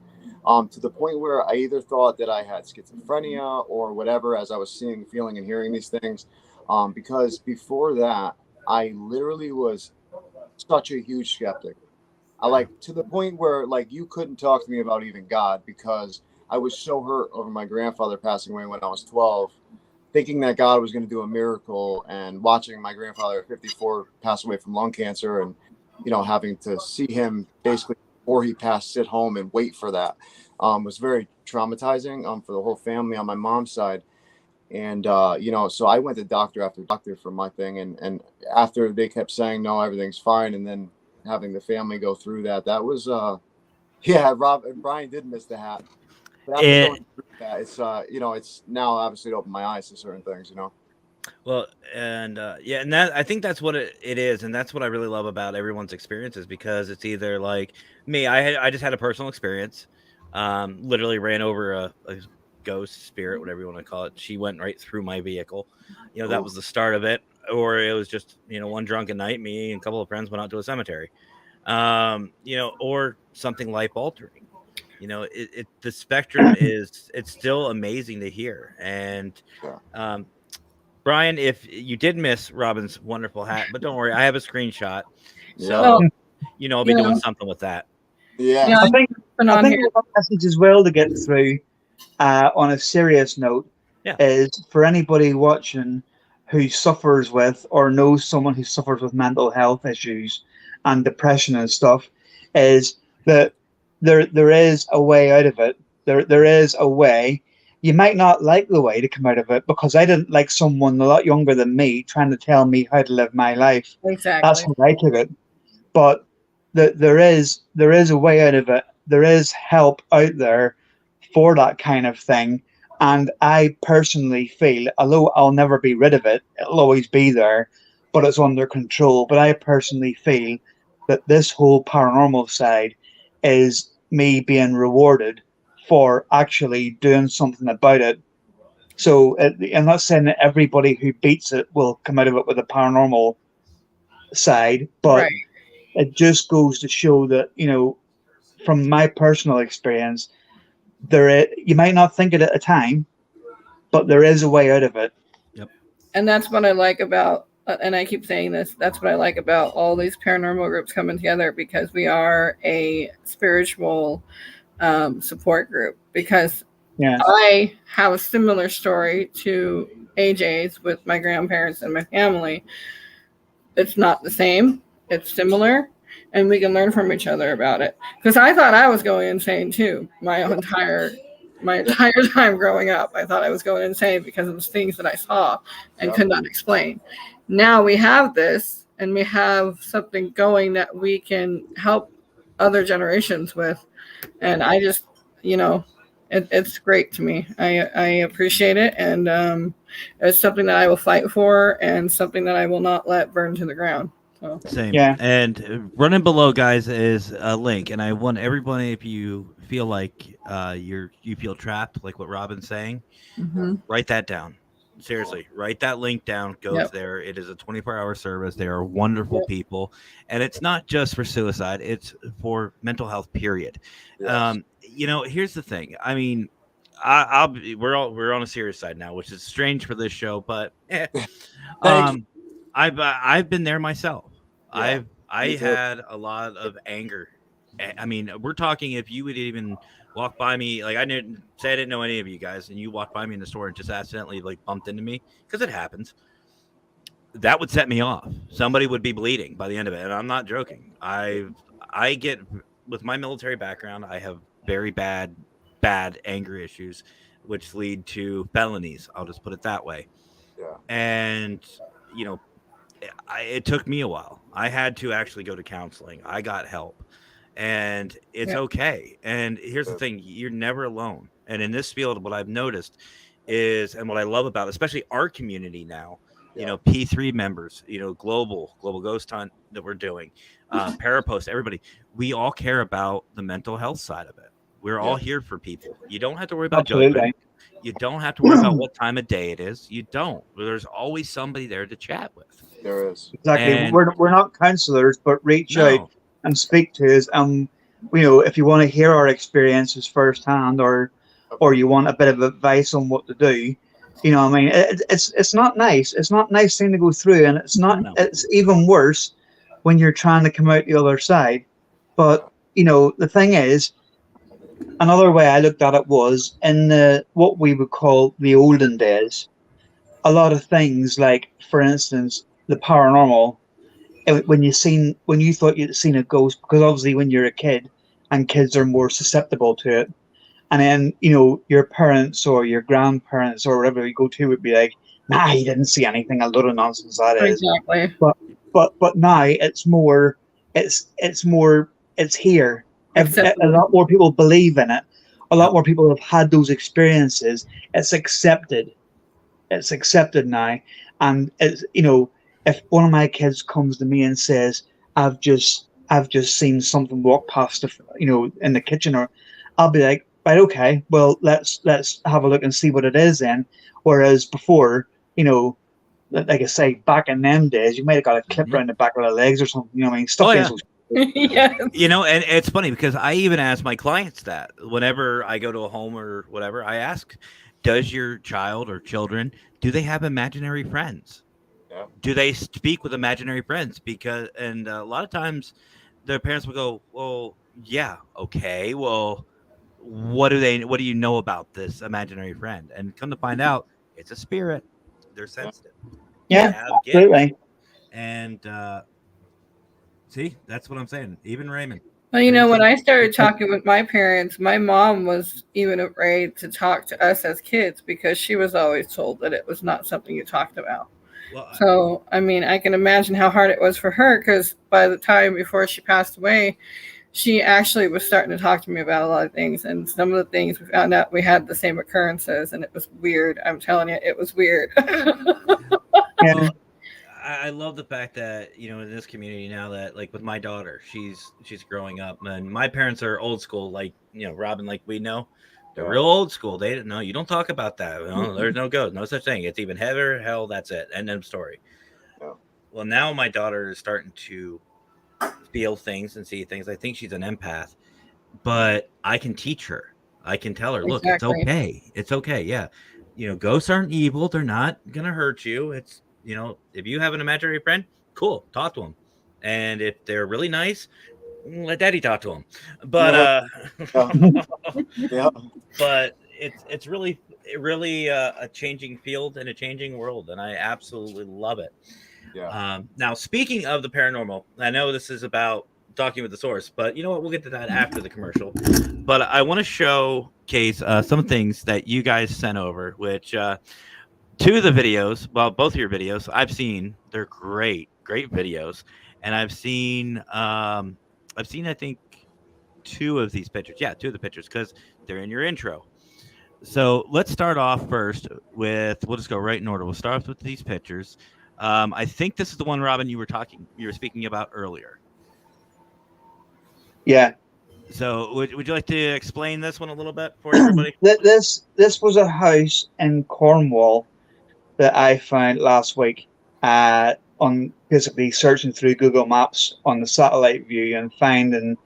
To the point where I either thought that I had schizophrenia or whatever, as I was seeing, feeling, and hearing these things. Because before that, I literally was such a huge skeptic. To the point where you couldn't talk to me about even God, because I was so hurt over my grandfather passing away when I was 12, thinking that God was going to do a miracle, and watching my grandfather at 54 pass away from lung cancer, and having to see him basically before he passed sit home and wait for that was very traumatizing for the whole family on my mom's side. And so I went to doctor after doctor for my thing, and after they kept saying no, everything's fine, and then having the family go through that was Rob and Brian did miss the hat. But after going through that, it's now obviously opened my eyes to certain things. Well, and and that I think that's what it is, and that's what I really love about everyone's experiences, because it's either like me, I just had a personal experience, literally ran over a ghost, spirit, whatever you want to call it. She went right through my vehicle. That was the start of it, or it was just one drunken night. Me and a couple of friends went out to a cemetery, or something life altering. The spectrum it's still amazing to hear, and Brian, if you did miss Robin's wonderful hat, but don't worry, I have a screenshot, so I'll be doing something with that. Yeah, I think the message as well to get through on a serious note is for anybody watching who suffers with or knows someone who suffers with mental health issues and depression and stuff, is that there is a way out of it. There is a way. You might not like the way to come out of it, because I didn't like someone a lot younger than me trying to tell me how to live my life. Exactly. That's how I took it. But there is a way out of it. There is help out there for that kind of thing. And I personally feel, although I'll never be rid of it, it'll always be there, but it's under control. But I personally feel that this whole paranormal side is me being rewarded for actually doing something about it. So I'm not saying that everybody who beats it will come out of it with a paranormal side, but it just goes to show that, from my personal experience, you might not think it at a time, but there is a way out of it. Yep. And that's what I like about, and I keep saying this, that's what I like about all these paranormal groups coming together, because we are a spiritual support group. Because I have a similar story to AJ's with my grandparents and my family. It's not the same, it's similar, and we can learn from each other about it. Because I thought I was going insane too. My entire time growing up, I thought I was going insane because of the things that I saw and could not explain. Now we have this, and we have something going that we can help other generations with. And I just, it's great to me. I appreciate it, and it's something that I will fight for, and something that I will not let burn to the ground. So Same. Yeah. And running below, guys, is a link, and I want everybody, if you feel like you feel trapped, like what Robin's saying, write that down. Seriously, write that link down. Go Yep. there. It is a 24-hour service. They are wonderful people, and it's not just for suicide. It's for mental health. Period. Yes. Here's the thing. I mean, we're on a serious side now, which is strange for this show, but Thank I've been there myself. Yeah, I me too. had a lot of anger. I mean, we're talking if you would even walk by me, like I didn't know any of you guys, and you walked by me in the store and just accidentally like bumped into me, because it happens. That would set me off. Somebody would be bleeding by the end of it, and I'm not joking. I get, with my military background, I have very bad anger issues, which lead to felonies. I'll just put it that way. Yeah. And you know, it took me a while. I had to actually go to counseling. I got help, and it's okay. And here's the thing: you're never alone. And in this field, what I've noticed is, and what I love about, especially our community now, P3 members, global ghost hunt that we're doing, Parapost, everybody, we all care about the mental health side of it. We're all here for people. You don't have to worry about judgment. You don't have to worry about what time of day it is. You don't. There's always somebody there to chat with. There is. Exactly. And We're not counselors, but reach out and speak to us. If you want to hear our experiences firsthand, or you want a bit of advice on what to do, I mean, it's not nice. It's not a nice thing to go through, and it's not. No. It's even worse when you're trying to come out the other side. But the thing is, another way I looked at it was in what we would call the olden days. A lot of things, like for instance, the paranormal. When you thought you'd seen a ghost, because obviously when you're a kid, and kids are more susceptible to it, and then your parents or your grandparents or whatever you go to would be like, "Nah, he didn't see anything." A lot of nonsense that is. Exactly. But now it's more. It's more. It's here. A lot more people believe in it. A lot more people have had those experiences. It's accepted. It's accepted now, and it's if one of my kids comes to me and says, I've just seen something walk past in the kitchen," or I'll be like, right, okay, well, let's have a look and see what it is then. Whereas before, like I say, back in them days, you might have got a clip around the back of the legs or something. I mean, stuff. Yeah. And it's funny because I even ask my clients that whenever I go to a home or whatever, I ask, does your child or children, do they have imaginary friends? Yeah. Do they speak with imaginary friends? And a lot of times their parents will go, well, yeah, okay, well, what do you know about this imaginary friend? And come to find out, it's a spirit. They're sensitive. Yeah, absolutely. And see, that's what I'm saying. Even Raymond. Well, when I started talking with my parents, my mom was even afraid to talk to us as kids because she was always told that it was not something you talked about. Well, so, I mean, I can imagine how hard it was for her, because by the time before she passed away, she actually was starting to talk to me about a lot of things. And some of the things we found out we had the same occurrences, and it was weird. I'm telling you, it was weird. Well, I love the fact that, in this community now, that like with my daughter, she's growing up, and my parents are old school, like, Robin, like we know. They're real old school. They didn't know. You don't talk about that. There's no ghost, no such thing. It's even heaven, hell. That's it. End of story. Yeah. Well, now my daughter is starting to feel things and see things. I think she's an empath, but I can teach her. I can tell her, look, it's okay. It's okay. Yeah. Ghosts aren't evil. They're not gonna hurt you. It's if you have an imaginary friend, cool, talk to them. And if they're really nice, let daddy talk to them. But but it's really a changing field and a changing world, and I absolutely love it. Yeah. Now, speaking of the paranormal, I know this is about talking with the source, but you know what? We'll get to that after the commercial. But I want to showcase some things that you guys sent over, which two of the videos, well, both of your videos, I've seen. They're great videos, and I've seen I think two of these pictures. Yeah, two of the pictures, because they're in your intro. So let's start off first with. We'll just go right in order. We'll start off with these pictures. I think this is the one, Robin, you were speaking about earlier. Yeah. So would you like to explain this one a little bit for everybody? This was a house in Cornwall that I found last week on basically searching through Google Maps on the satellite view and finding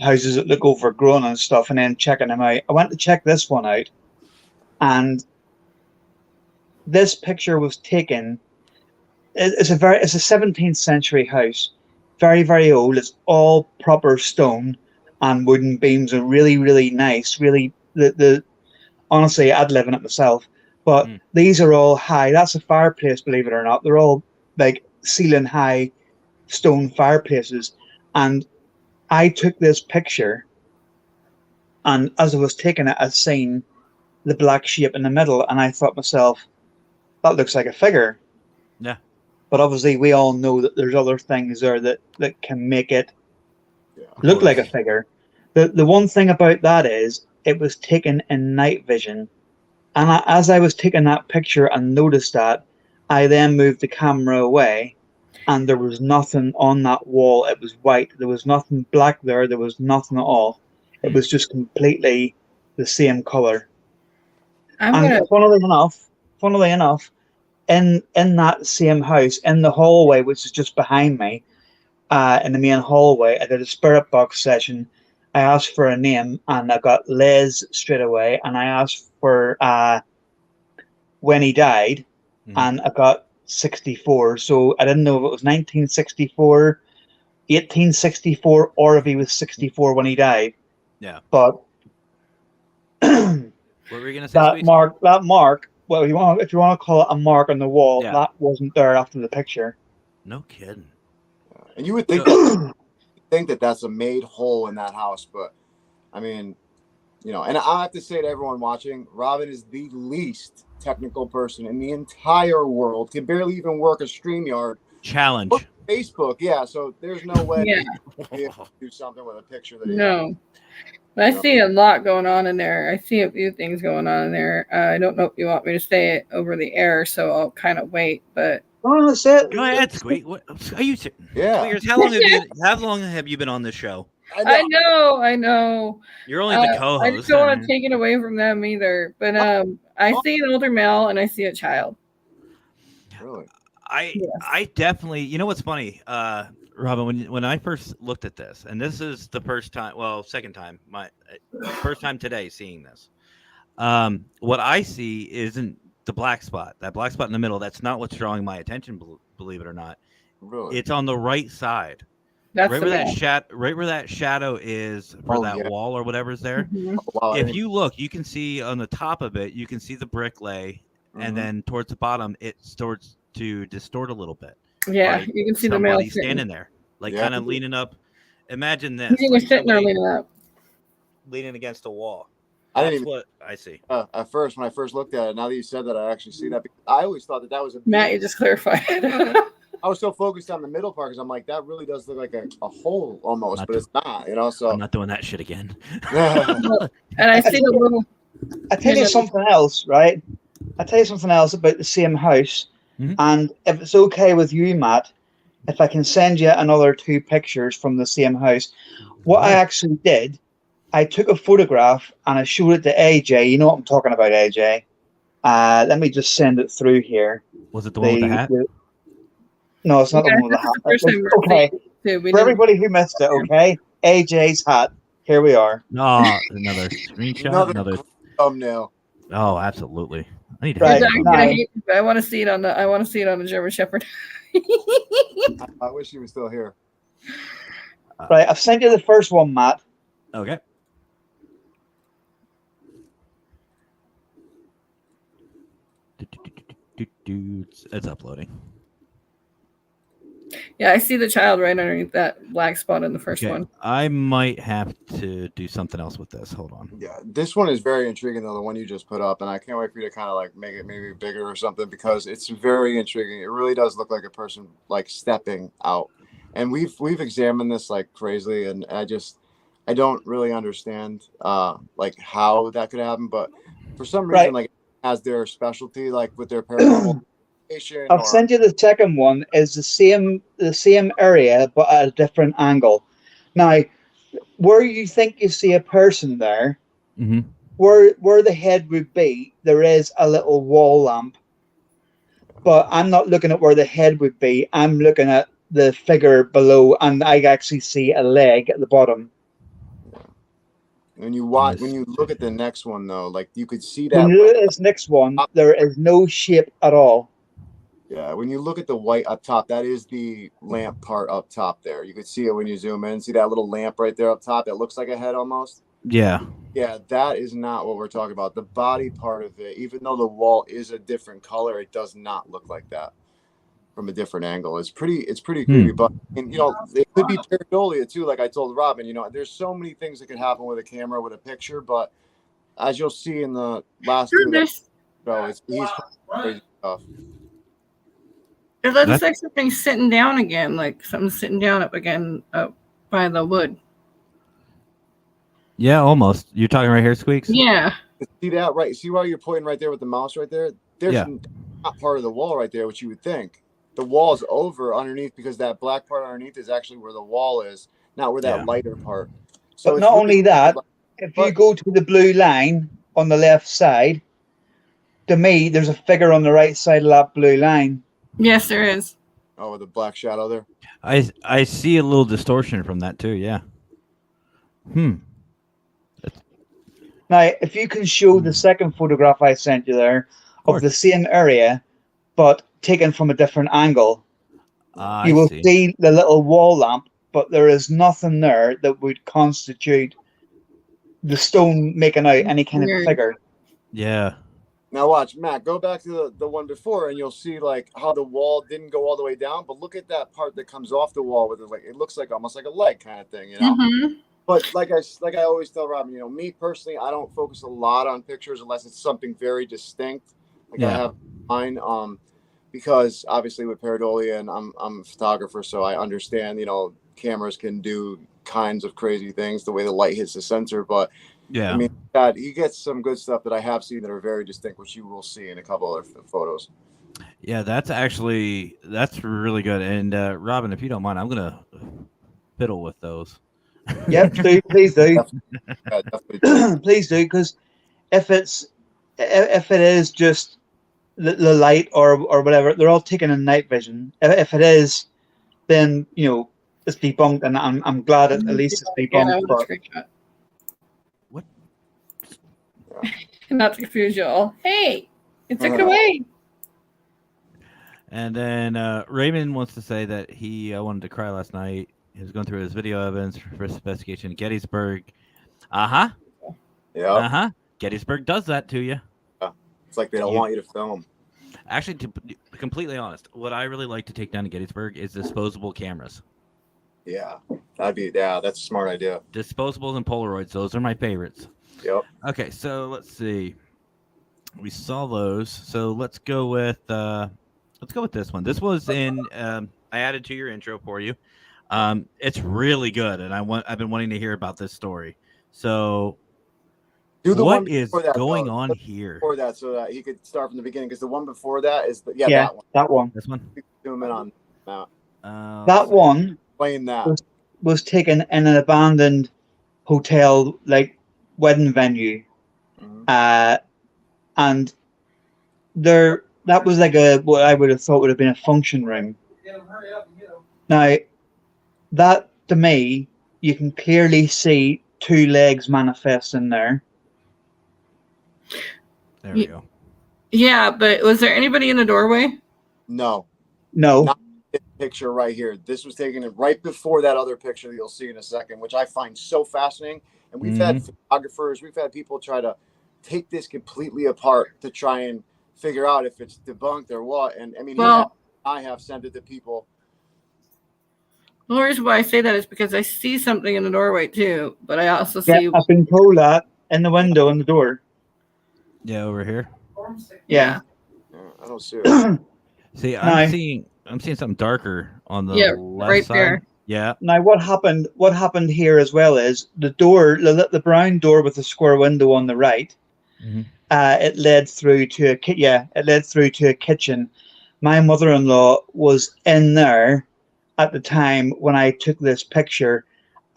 houses that look overgrown and stuff, and then checking them out. I went to check this one out, and this picture was taken. It's a 17th century house, very, very old. It's all proper stone and wooden beams are really, really nice. Really, the honestly, I'd live in it myself. But these are all high. That's a fireplace, believe it or not. They're all like ceiling high stone fireplaces. And I took this picture, and as I was taking it, I seen the black shape in the middle, and I thought myself, that looks like a figure. Yeah. But obviously, we all know that there's other things there that can make it look like a figure. The one thing about that is it was taken in night vision. And as I was taking that picture and noticed that, I then moved the camera away, and there was nothing on that wall. It was white. There was nothing black there. There was nothing at all. It was just completely the same color. Funnily enough, in that same house, in the hallway, which is just behind me, in the main hallway, I did a spirit box session. I asked for a name, and I got Les straight away, and I asked for when he died, and I got 64. So I didn't know if it was 1964, 1864, or if he was 64 when he died. Yeah. But what were you gonna say? That mark. Well, if you want to call it a mark on the wall, that wasn't there after the picture. No kidding. And you would think that that's a made hole in that house, but I mean, and I have to say to everyone watching, Robin is the least technical person in the entire world. Can barely even work a StreamYard. Challenge. Facebook, yeah. So there's no way to do something with a picture that. No. I see a lot going on in there. I see a few things going on in there. I don't know if you want me to say it over the air, so I'll kind of wait. But that's it. Go ahead, Squeak. What are you? Yeah. Squeakers, how long have you been on this show? I know. You're only the co-host. I just don't want to take it away from them either. But I see an older male and I see a child. Really? I definitely. You know what's funny? Robin, when I first looked at this, and this is the second time, my first time today seeing this, what I see isn't the black spot. That black spot in the middle, that's not what's drawing my attention, believe it or not. Really? It's on the right side. That's right where that shadow is for wall or whatever's there. Mm-hmm. Wow, if you look, you can see on the top of it, you can see the brick lay, and then towards the bottom, it starts to distort a little bit. Yeah, like you can see the male standing there, kind of leaning up. Imagine this. He was sitting there leaning up, leaning against a wall. That's what I see. At first, when I first looked at it, now that you said that, I actually see that. I always thought that was a. Matt, you just clarified. I was so focused on the middle part because I'm like, that really does look like a hole almost, but it's not, So I'm not doing that shit again. And I see the little. I tell you something else, right? I tell you something else about the same house, and if it's okay with you, Matt, if I can send you another 2 pictures from the same house. What I actually did, I took a photograph and I showed it to AJ. You know what I'm talking about, AJ. Let me just send it through here. Was it the one with the hat? No, it's not the one with the hat. Okay. For everybody who missed it, okay? AJ's hat. Here we are. Oh, another screenshot. Another thumbnail. Oh, absolutely. I need to I want to see it on the German Shepherd. I wish he was still here. Right, I've sent you the first one, Matt. Okay. It's uploading. Yeah, I see the child right underneath that black spot in the first one. I might have to do something else with this. Hold on. Yeah, this one is very intriguing, though, the one you just put up, and I can't wait for you to kind of make it maybe bigger or something because it's very intriguing. It really does look like a person stepping out, and we've examined this crazily, and I don't really understand how that could happen, but For some reason, Right. like has their specialty, like with their paranormal station. I'll send you the second one. Is the same area but at a different angle. Now, where you think you see a person there, Mm-hmm. where the head would be, there is a little wall lamp. But I'm not looking at where the head would be. I'm looking at the figure below, and I actually see a leg at the bottom. When you look at the next one though, like you could see When that. you look at this next one, there is no shape at all. Yeah, when you look at the white up top, that is the lamp part up top there. You could see it when you zoom in. See that little lamp right there up top that looks like a head almost? Yeah. Yeah, that is not what we're talking about. The body part of it, even though the wall is a different color, it does not look like that from a different angle. It's pretty creepy. But and, it could be pareidolia too, like I told Robin. There's so many things that could happen with a camera, with a picture, but as you'll see in the last two he's crazy stuff. It looks like something's sitting down again, like something's sitting down up again up by the wood. Yeah, almost. You're talking right here, Squeaks? Yeah. See that right? See why you're pointing right there with the mouse right there? There's not part of the wall right there, which you would think. The wall's over underneath because that black part underneath is actually where the wall is, not where that lighter part. So but not only that, if you go to the blue line on the left side, to me, there's a figure on the right side of that blue line. Yes, there is. Oh, with the black shadow there. I see a little distortion from that too. Yeah. Now, if you can show the second photograph I sent you there of the same area, but taken from a different angle, you will see the little wall lamp, but there is nothing there that would constitute the stone making out any kind of figure. Yeah. Now watch, Matt, go back to the one before and you'll see like how the wall didn't go all the way down, but look at that part that comes off the wall with it, like it looks like almost like a leg kind of thing, Mm-hmm. But like I always tell Robin, me personally, I don't focus a lot on pictures unless it's something very distinct. Like I have mine, because obviously with pareidolia and I'm a photographer, so I understand, cameras can do kinds of crazy things the way the light hits the sensor, but yeah, I mean, God, he gets some good stuff that I have seen that are very distinct, which you will see in a couple other photos. Yeah, that's really good. And Robin, if you don't mind, I'm gonna fiddle with those. Yep, please do. Definitely. Please do, because if it is just the light or whatever, they're all taken in night vision. If it is, then it's debunked, and I'm glad at least it's debunked. What? Not to confuse you all. Hey, it took it away. And then Raymond wants to say that he wanted to cry last night. He was going through his video evidence for investigation in Gettysburg. Yeah. Gettysburg does that to you. It's like they don't want you to film. Actually, to be completely honest, what I really like to take down to Gettysburg is disposable cameras. Yeah, that's a smart idea. Disposables and Polaroids, those are my favorites. Yep. Okay, so let's see. We saw those. So let's go with this one. This was in I added to your intro for you. It's really good, and I've been wanting to hear about this story. So what is going on here? Before that, so that he could start from the beginning, because the one before that is that one. This one. Zoom in on that. That one. Explain that. Was taken in an abandoned hotel, like wedding venue, and that was like what I would have thought would have been a function room. Now, that to me, you can clearly see two legs manifest in there. There we go. Yeah, but was there anybody in the doorway? No. Not this picture right here. This was taken right before that other picture that you'll see in a second, which I find so fascinating. And we've had photographers, we've had people try to take this completely apart to try and figure out if it's debunked or what. And I mean, I have sent it to people. The reason why I say that is because I see something in the doorway too, but I also see. I've been told that in the window in the door. Yeah, over here. Yeah. I don't see it. See, I'm seeing something darker on the left right side. there. Yeah. Now, what happened here as well is the door, the brown door with the square window on the right. it led through to it led through to a kitchen. My mother-in-law was in there at the time when I took this picture.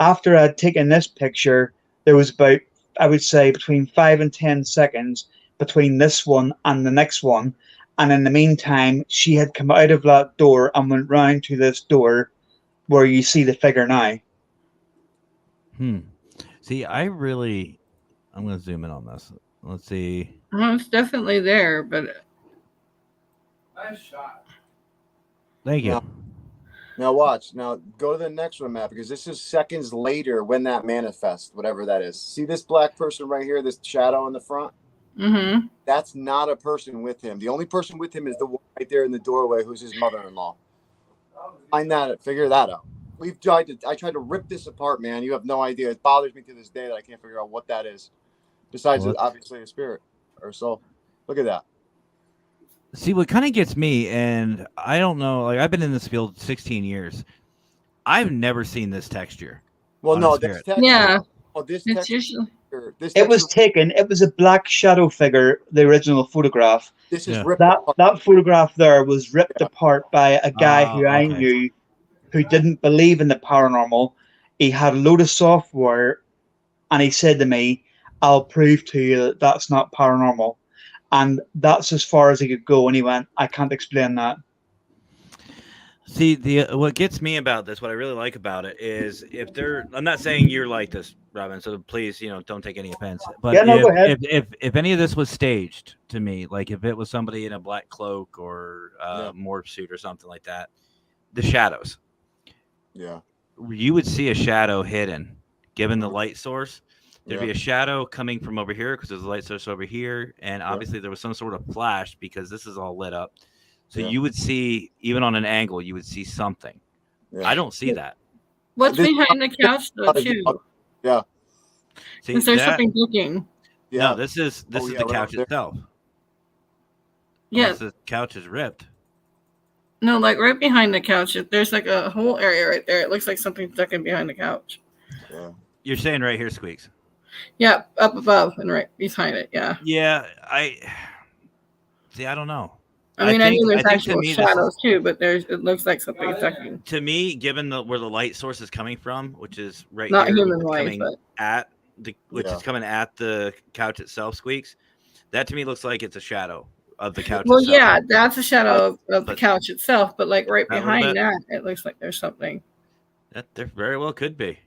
After I'd taken this picture, there was about, I would say, between 5 and 10 seconds between this one and the next one. And in the meantime, she had come out of that door and went round to this door where you see the figure now. See, I'm going to zoom in on this. Let's see. Well, it's definitely there, but nice shot. Thank you. Now watch. Now go to the next one, Matt, because this is seconds later when that manifests, whatever that is. See this black person right here, this shadow in the front? Mm-hmm. That's not a person with him. The only person with him is the one right there in the doorway, who's his mother-in-law. Figure that out. I tried to rip this apart, man. You have no idea. It bothers me to this day that I can't figure out what that is. Besides, obviously, a spirit or soul. Look at that. See, what kind of gets me, and I don't know, like I've been in this field 16 years. I've never seen this texture. Well, no, this texture. Yeah. Oh, this It's texture. usually... It was taken. It was a black shadow figure. The original photograph. This is ripped that photograph there was ripped apart by a guy who I knew, who didn't believe in the paranormal. He had a load of software, and he said to me, "I'll prove to you that that's not paranormal." And that's as far as he could go. And he went, "I can't explain that." See, what gets me about this, what I really like about it is I'm not saying you're like this, Robin, so please, don't take any offense. But go ahead. If any of this was staged to me, like if it was somebody in a black cloak or morph suit or something like that, the shadows. Yeah. You would see a shadow hidden, given the light source. There'd be a shadow coming from over here because there's a light source over here. And obviously there was some sort of flash because this is all lit up. So you would see, even on an angle, you would see something. Yeah. I don't see that. What's behind the couch, though, too? Yeah. See, is there something looking? Yeah. No, this is the couch itself. Yeah. Unless the couch is ripped. No, like right behind the couch, there's like a whole area right there. It looks like something's stuck in behind the couch. Yeah. You're saying right here, Squeaks? Yeah, up above and right behind it. Yeah. Yeah, I don't know. I mean, I know there's actual shadows too, but it looks like something's stuck in. To me, given where the light source is coming from, which is right not here, human light, which is coming at the couch itself, Squeaks. That to me looks like it's a shadow of the couch. Well, itself. Yeah, that's a shadow of the couch itself, but like right behind that, it looks like there's something. That there very well could be.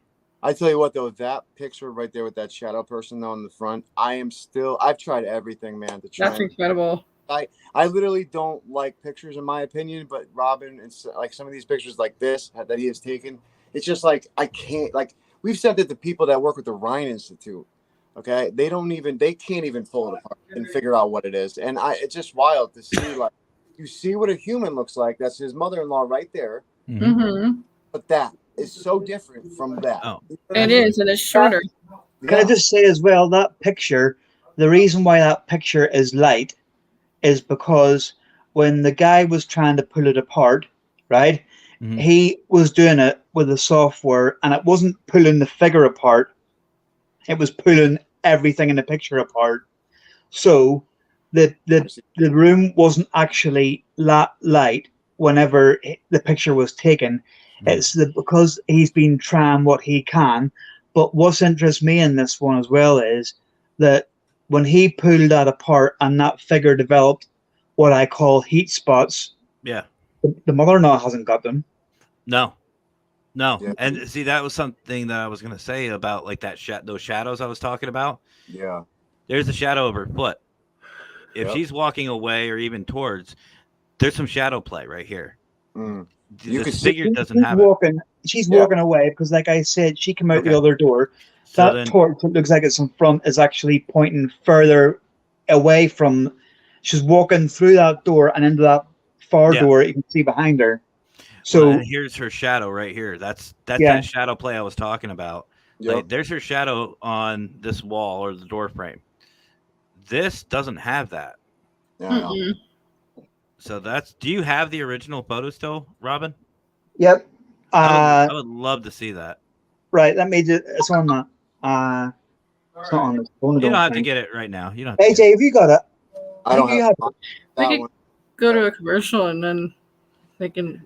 I tell you what, though, that picture right there with that shadow person though in the front, I've tried everything, man, to try. That's incredible. I literally don't like pictures in my opinion, but Robin, it's like some of these pictures like this that he has taken, it's just like I can't, like we've said that the people that work with the Ryan Institute, okay, they can't even pull it apart and figure out what it is. And it's just wild to see, like, you see what a human looks like. That's his mother-in-law right there. Mm-hmm. But that is so different from that. Oh. It is, and it's shorter. Can I just say as well, that picture, the reason why that picture is light is because when the guy was trying to pull it apart, right, he was doing it with the software, and it wasn't pulling the figure apart, it was pulling everything in the picture apart. So the room wasn't actually light whenever the picture was taken. It's because he's been trying what he can. But what's interests me in this one as well is that when he pulled that apart and that figure developed what I call heat spots, the mother-in-law hasn't got them. No. Yeah. And see, that was something that I was going to say about like those shadows I was talking about. Yeah. There's a shadow of her foot. If she's walking away or even towards, there's some shadow play right here. You the figure doesn't have it. She's walking away because, like I said, she came out the other door. So that torch looks like it's in front is actually pointing further away from. She's walking through that door and into that far door you can see behind her. So and here's her shadow right here. That's that shadow play I was talking about. Yep. Like, there's her shadow on this wall or the door frame. This doesn't have that. Yeah. So do you have the original photo still, Robin? Yep. I would love to see that. Right. Let me it's on that. It's not on this phone. I You don't have to think. get it right now. You don't have to AJ, have you got it? I don't you have We that could one. go to a commercial and then they can.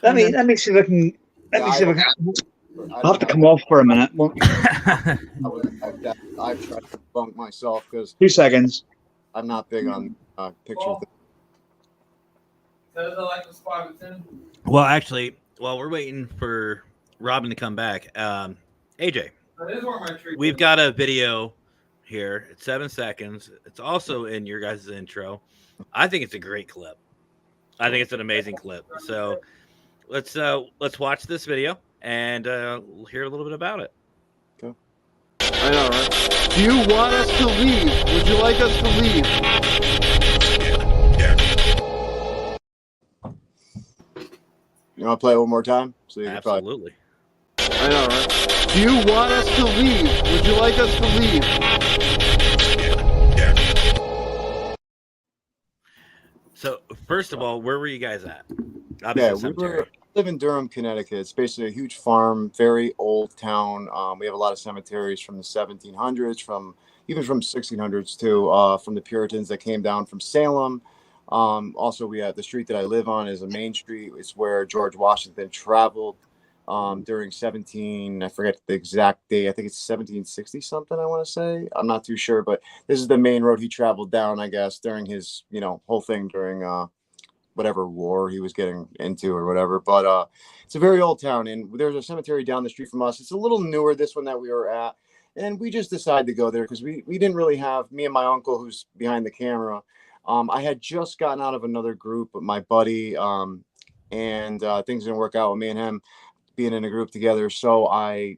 Let me kinda- see if I can. Let Yeah, me I see if I don't- can. I I'll don't have to have come off for a minute. Well, I've tried to bunk myself because 2 seconds. I'm not big on picture things. Well, actually, while we're waiting for Robin to come back, AJ, we've got a video here. It's 7 seconds. It's also in your guys' intro. I think it's a great clip. I think it's an amazing clip. So let's watch this video and we'll hear a little bit about it. Okay. I know, right? Do you want us to leave? Would you like us to leave? You want to play it one more time? So you can probably. Absolutely. I know, right? Do you want us to leave? Would you like us to leave? So first of all, where were you guys at? Yeah, we live in Durham, Connecticut. It's basically a huge farm, very old town. We have a lot of cemeteries from the 1700s, even from 1600s too, from the Puritans that came down from Salem. Also, we have the street that I live on is a main street. It's where George Washington traveled during I forget the exact day. I think it's 1760 something, I want to say. I'm not too sure, but this is the main road he traveled down, I guess, during his, whole thing during whatever war he was getting into or whatever. But it's a very old town, and there's a cemetery down the street from us. It's a little newer, this one that we were at, and we just decided to go there because we didn't really have, me and my uncle who's behind the camera. I had just gotten out of another group with my buddy, and things didn't work out with me and him being in a group together. So I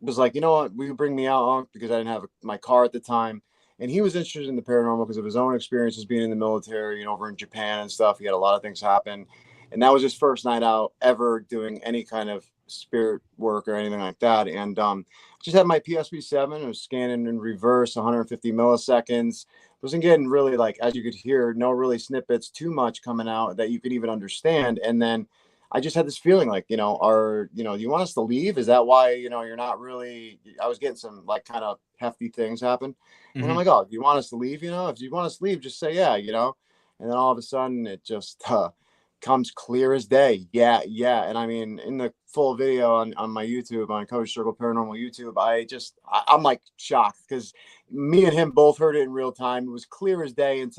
was like, you know what, will you bring me out, Unc? Because I didn't have my car at the time. And he was interested in the paranormal because of his own experiences being in the military and over in Japan and stuff. He had a lot of things happen. And that was his first night out ever doing any kind of spirit work or anything like that. And just had my PSP-7. It was scanning in reverse, 150 milliseconds. Wasn't getting really, like, as you could hear, no really snippets too much coming out that you could even understand. And then I just had this feeling like, do you want us to leave? Is that why, you're not really, I was getting some like kind of hefty things happen. And I'm like, oh, do you want us to leave? If you want us to leave, just say, yeah, and then all of a sudden it just comes clear as day. Yeah. And I mean, in the full video on my YouTube, on Coach Circle Paranormal YouTube, I'm like shocked because me and him both heard it in real time. It was clear as day. And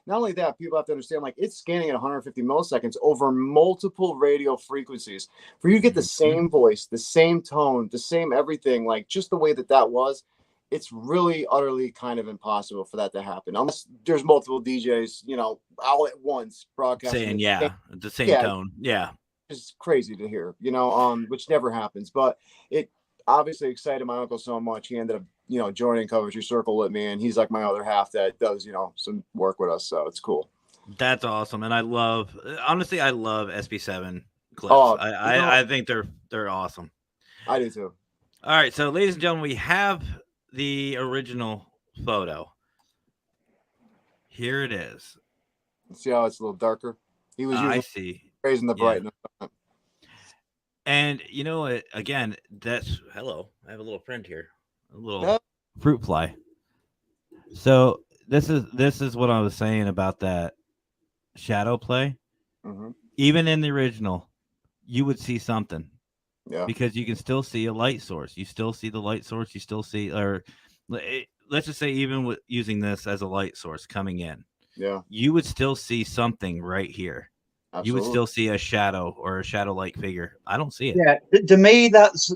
not only that, people have to understand, like, it's scanning at 150 milliseconds over multiple radio frequencies. For you to get the same voice, the same tone, the same everything, like just the way that was, it's really utterly kind of impossible for that to happen. Unless there's multiple DJs, all at once broadcasting. Saying, the same tone. Yeah. It's crazy to hear, which never happens. But it obviously excited my uncle so much. He ended up, joining Coventry Circle with me, and he's like my other half that does, some work with us. So it's cool. That's awesome. And I love SB7 clips. Oh, I think they're awesome. I do too. All right. So ladies and gentlemen, we have the original photo. Here it is. See how it's a little darker? He was raising the brightness. And you know what? Again, hello. I have a little friend here. A little fruit fly. So this is what I was saying about that shadow play. Mm-hmm. Even in the original, you would see something. Yeah. Because you can still see a light source. You still see the light source. You still see, or let's just say, even with using this as a light source coming in, you would still see something right here. Absolutely. You would still see a shadow or a shadow-like figure. I don't see it. Yeah, to me, that's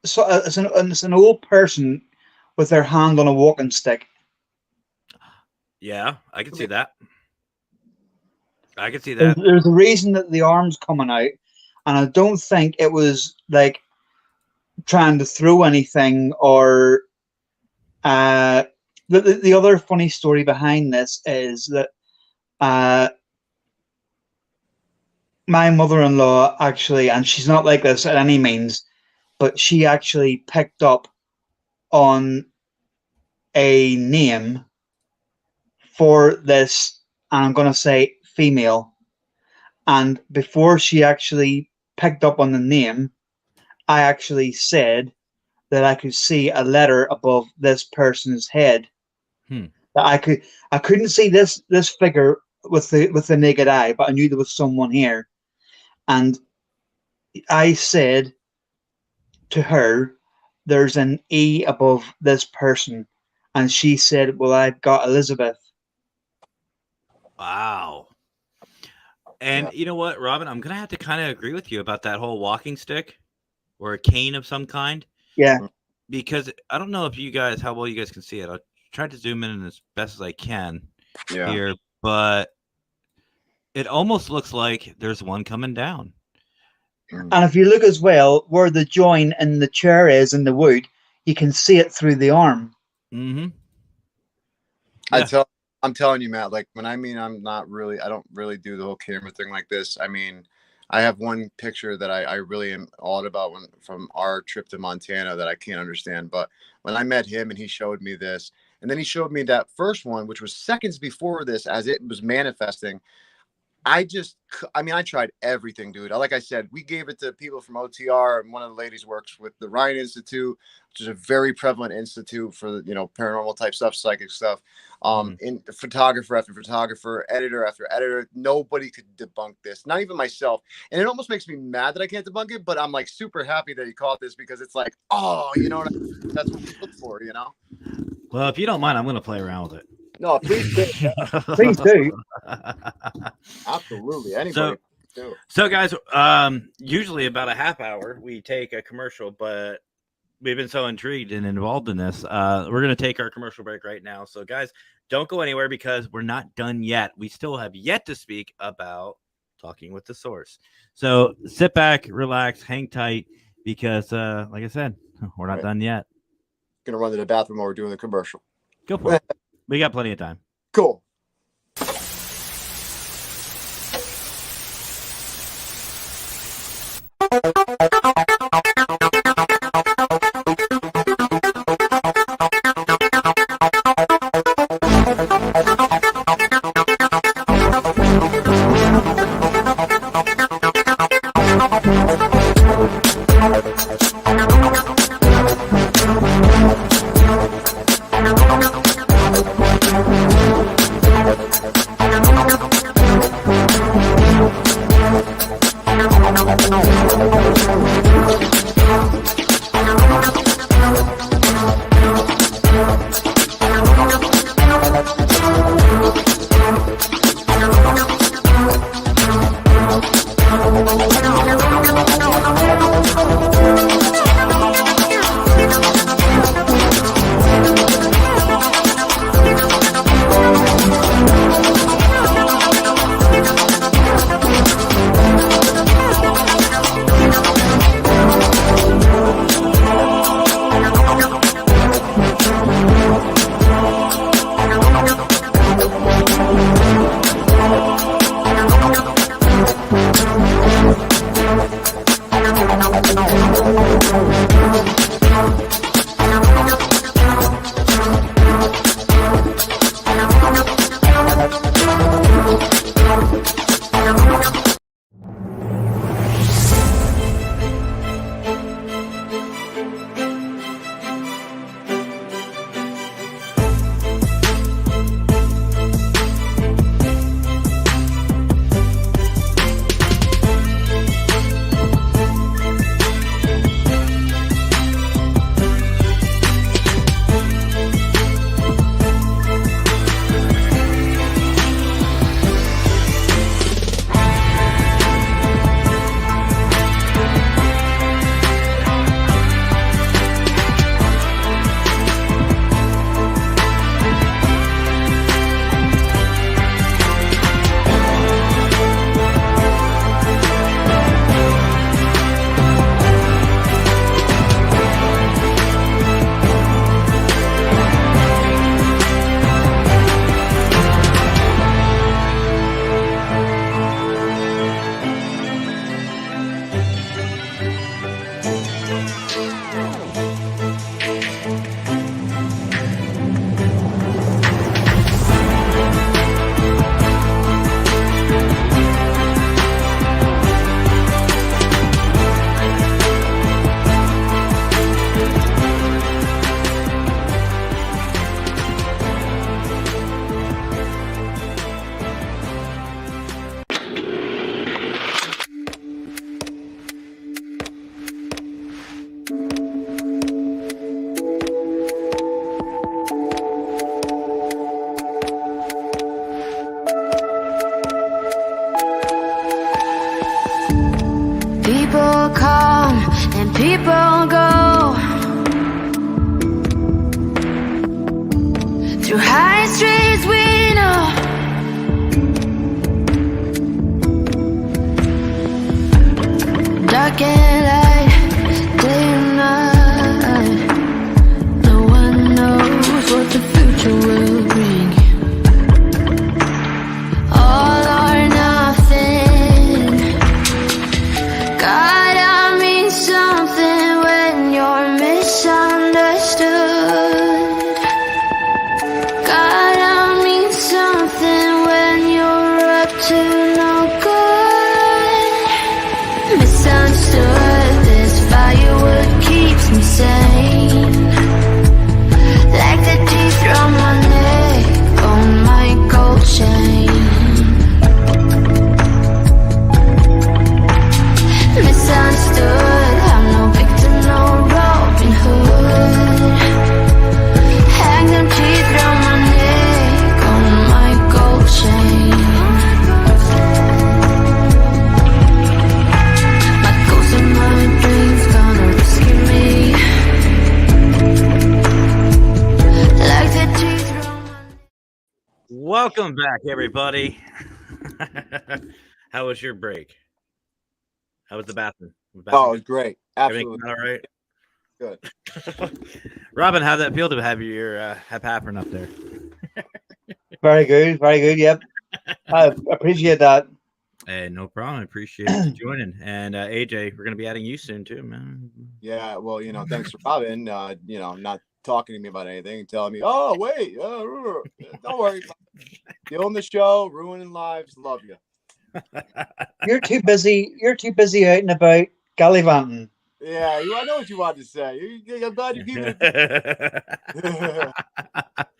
so. It's an old person with their hand on a walking stick. Yeah, I can see that. I can see that. There's a reason that the arm's coming out, and I don't think it was like trying to throw anything or. The other funny story behind this is that my mother-in-law actually, and she's not like this at any means, but she actually picked up on a name for this, and I'm going to say female. And before she actually picked up on the name, I actually said that I could see a letter above this person's head. That I couldn't see this figure with the naked eye, but I knew there was someone here. And I said to her, "There's an E above this person," and she said, "Well, I've got Elizabeth." Wow. And you know what, Robin, I'm gonna have to kind of agree with you about that whole walking stick or a cane of some kind. Yeah. Because I don't know if you guys, how well you guys can see it. I'll try to zoom in as best as I can here, but it almost looks like there's one coming down. And if you look as well where the join in the chair is in the wood, you can see it through the arm. Mm-hmm. Yeah. I'm telling you, Matt, like when I don't really do the whole camera thing like this. I mean, I have one picture that I really am awed about from our trip to Montana that I can't understand. But when I met him and he showed me this, and then he showed me that first one, which was seconds before this as it was manifesting, I tried everything, dude. Like I said, we gave it to people from OTR, and one of the ladies works with the Ryan Institute, which is a very prevalent institute for, paranormal type stuff, psychic stuff. In photographer after photographer, editor after editor, nobody could debunk this, not even myself. And it almost makes me mad that I can't debunk it, but I'm like super happy that he caught this because it's like, oh, that's what we look for, Well, if you don't mind, I'm going to play around with it. No, please do. Please do. Absolutely. Anybody do. So guys, usually about a half hour we take a commercial, but we've been so intrigued and involved in this. We're going to take our commercial break right now. So guys, don't go anywhere because we're not done yet. We still have yet to speak about talking with the source. So sit back, relax, hang tight because like I said, we're not done yet. Gonna run to the bathroom while we're doing the commercial. Go for it. We got plenty of time. Cool. High streets we know. Dark and light, day and night. No one knows what the future will bring. All or nothing. Gotta mean something when you're misunderstood. Gotta mean something when you're up to no good. Misunderstood, this firewood keeps me sane. Like the teeth from my neck on my gold chain. Misunderstood, I'm no victim, no Robin Hood. Hang them teeth from my neck on my gold chain. My ghosts and my dreams gonna rescue me. Like the teeth from my Welcome back, everybody. How was your break? How was the bathroom? Oh, it was great. Everything Absolutely. all right? Good. Robin, how'd that feel to have your happen up there? Very good, very good. Yep, I appreciate that. Hey, no problem. I appreciate you joining. And AJ, we're gonna be adding you soon too, man. Yeah. Well, thanks for Robin. Not talking to me about anything and telling me, oh, wait, don't worry. Stealing the show, ruining lives. Love you. You're too busy. You're too busy out and about gallivanting. Yeah, I know what you wanted to say. I'm glad you keep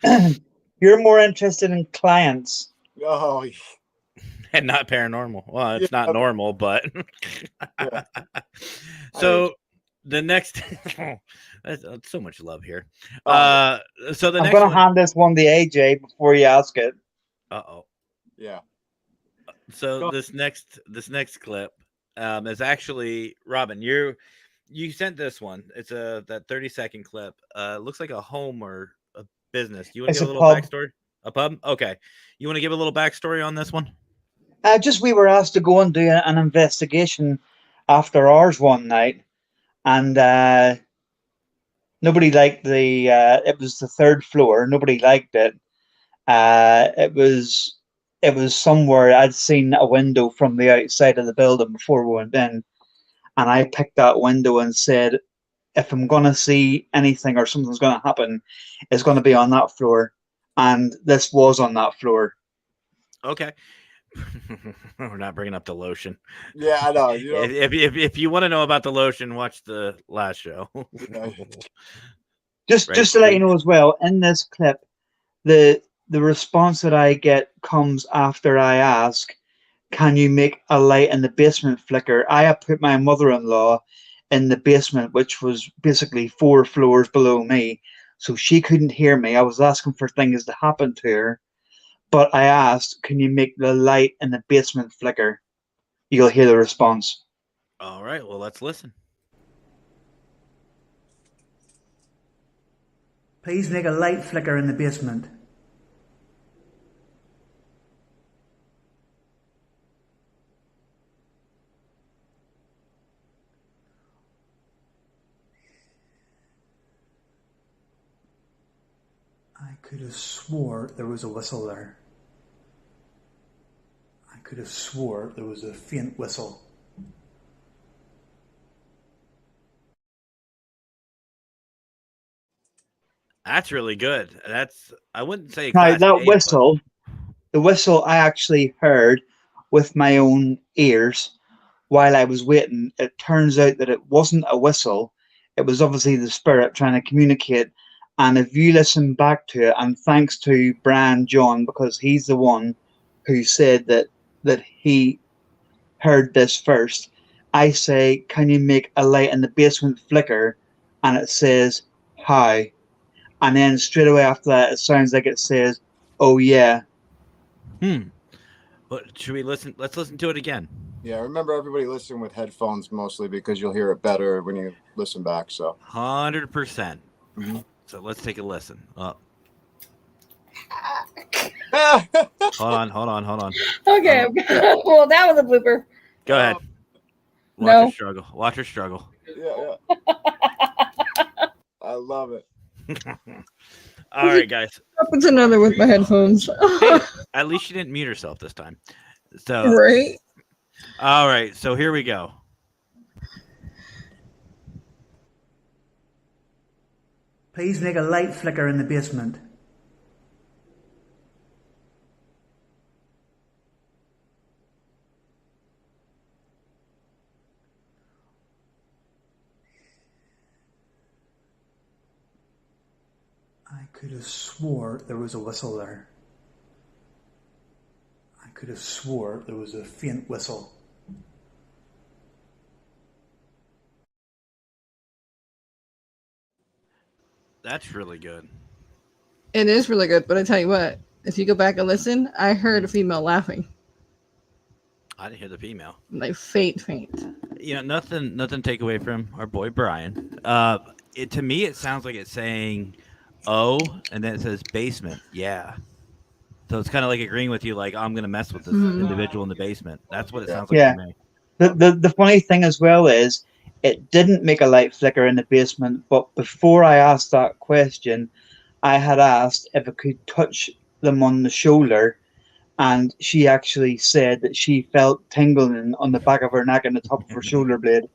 it. You're more interested in clients. Oh, And not paranormal. Well, it's Yeah. not normal, but Yeah. so the next that's so much love here. Oh, So the I'm next going to one, hand this one to AJ before you ask it. yeah. So Go. this next clip is actually Robin. You sent this one. It's that 30-second clip. Looks like a home or a business. You want It's to give a a little pub. backstory? A pub? Okay. You want to give a little backstory on this one? Just we were asked to go and do an investigation after ours one night, and nobody liked the. It was the third floor. Nobody liked it. It was somewhere I'd seen a window from the outside of the building before we went in, and I picked that window and said, if I'm going to see anything or something's going to happen, it's going to be on that floor, and this was on that floor. Okay. We're not bringing up the lotion. Yeah, I know. If you want to know about the lotion, watch the last show. Just to let you know as well, in this clip, the response that I get comes after I ask, can you make a light in the basement flicker? I have put my mother-in-law in the basement, which was basically 4 floors below me, so she couldn't hear me. I was asking for things to happen to her, but I asked, can you make the light in the basement flicker? You'll hear the response. All right, well, let's listen. Please make a light flicker in the basement. I could have swore there was a whistle there. I could have swore there was a faint whistle. That's really good. I wouldn't say Now, class that A, whistle, the whistle I actually heard with my own ears while I was waiting. It turns out that it wasn't a whistle. It was obviously the spirit trying to communicate. And if you listen back to it, and thanks to Brian John, because he's the one who said that he heard this first, I say, can you make a light in the basement flicker? And it says, how? And then straight away after that, it sounds like it says, oh yeah. But should we listen? Let's listen to it again. Yeah, remember everybody listen with headphones mostly because you'll hear it better when you listen back. So 100%. So let's take a listen. Hold on. Okay. Well, that was a blooper. Go ahead. Watch No. her struggle. Watch her struggle. Yeah. I love it. All right, guys. It's another with my headphones. Hey, at least she didn't mute herself this time. So, Right. all right. So here we go. Please make a light flicker in the basement. I could have swore there was a whistle there. I could have swore there was a faint whistle. That's really good. It is really good, but I tell you what, if you go back and listen, I heard a female laughing. I didn't hear the female. Like faint. You know, nothing take away from our boy Brian. To me, it sounds like it's saying "oh" and then it says basement. Yeah. So it's kind of like agreeing with you, like I'm gonna mess with this individual in the basement. That's what it sounds like to me. The funny thing as well is it didn't make a light flicker in the basement, but before I asked that question, I had asked if I could touch them on the shoulder, and she actually said that she felt tingling on the back of her neck and the top of her shoulder blade.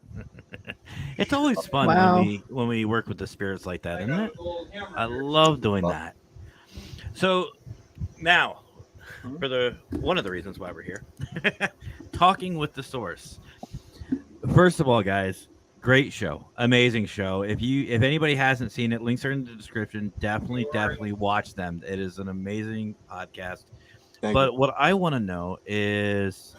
It's always fun when we work with the spirits like that, isn't it? I love doing that. So now, for one of the reasons why we're here, talking with the source. First of all, guys, great show, amazing show. If anybody hasn't seen it, links are in the description. Definitely watch them. It is an amazing podcast. But what I want to know is,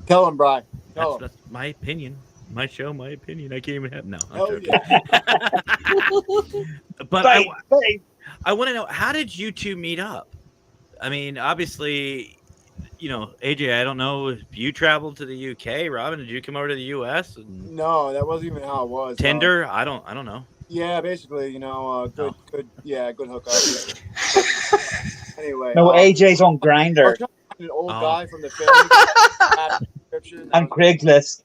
Tell him, Brian. Tell him. That's my opinion. My show, my opinion. I can't even have I'm joking. But I want to know, how did you two meet up? I mean, obviously, you know, AJ, I don't know if you traveled to the UK. Robin, did you come over to the US? No, that wasn't even how it was. Tinder? I don't know. Yeah, basically, you know, good hookup. Anyway. No, AJ's on Grindr. An old guy from the family description. And Craigslist.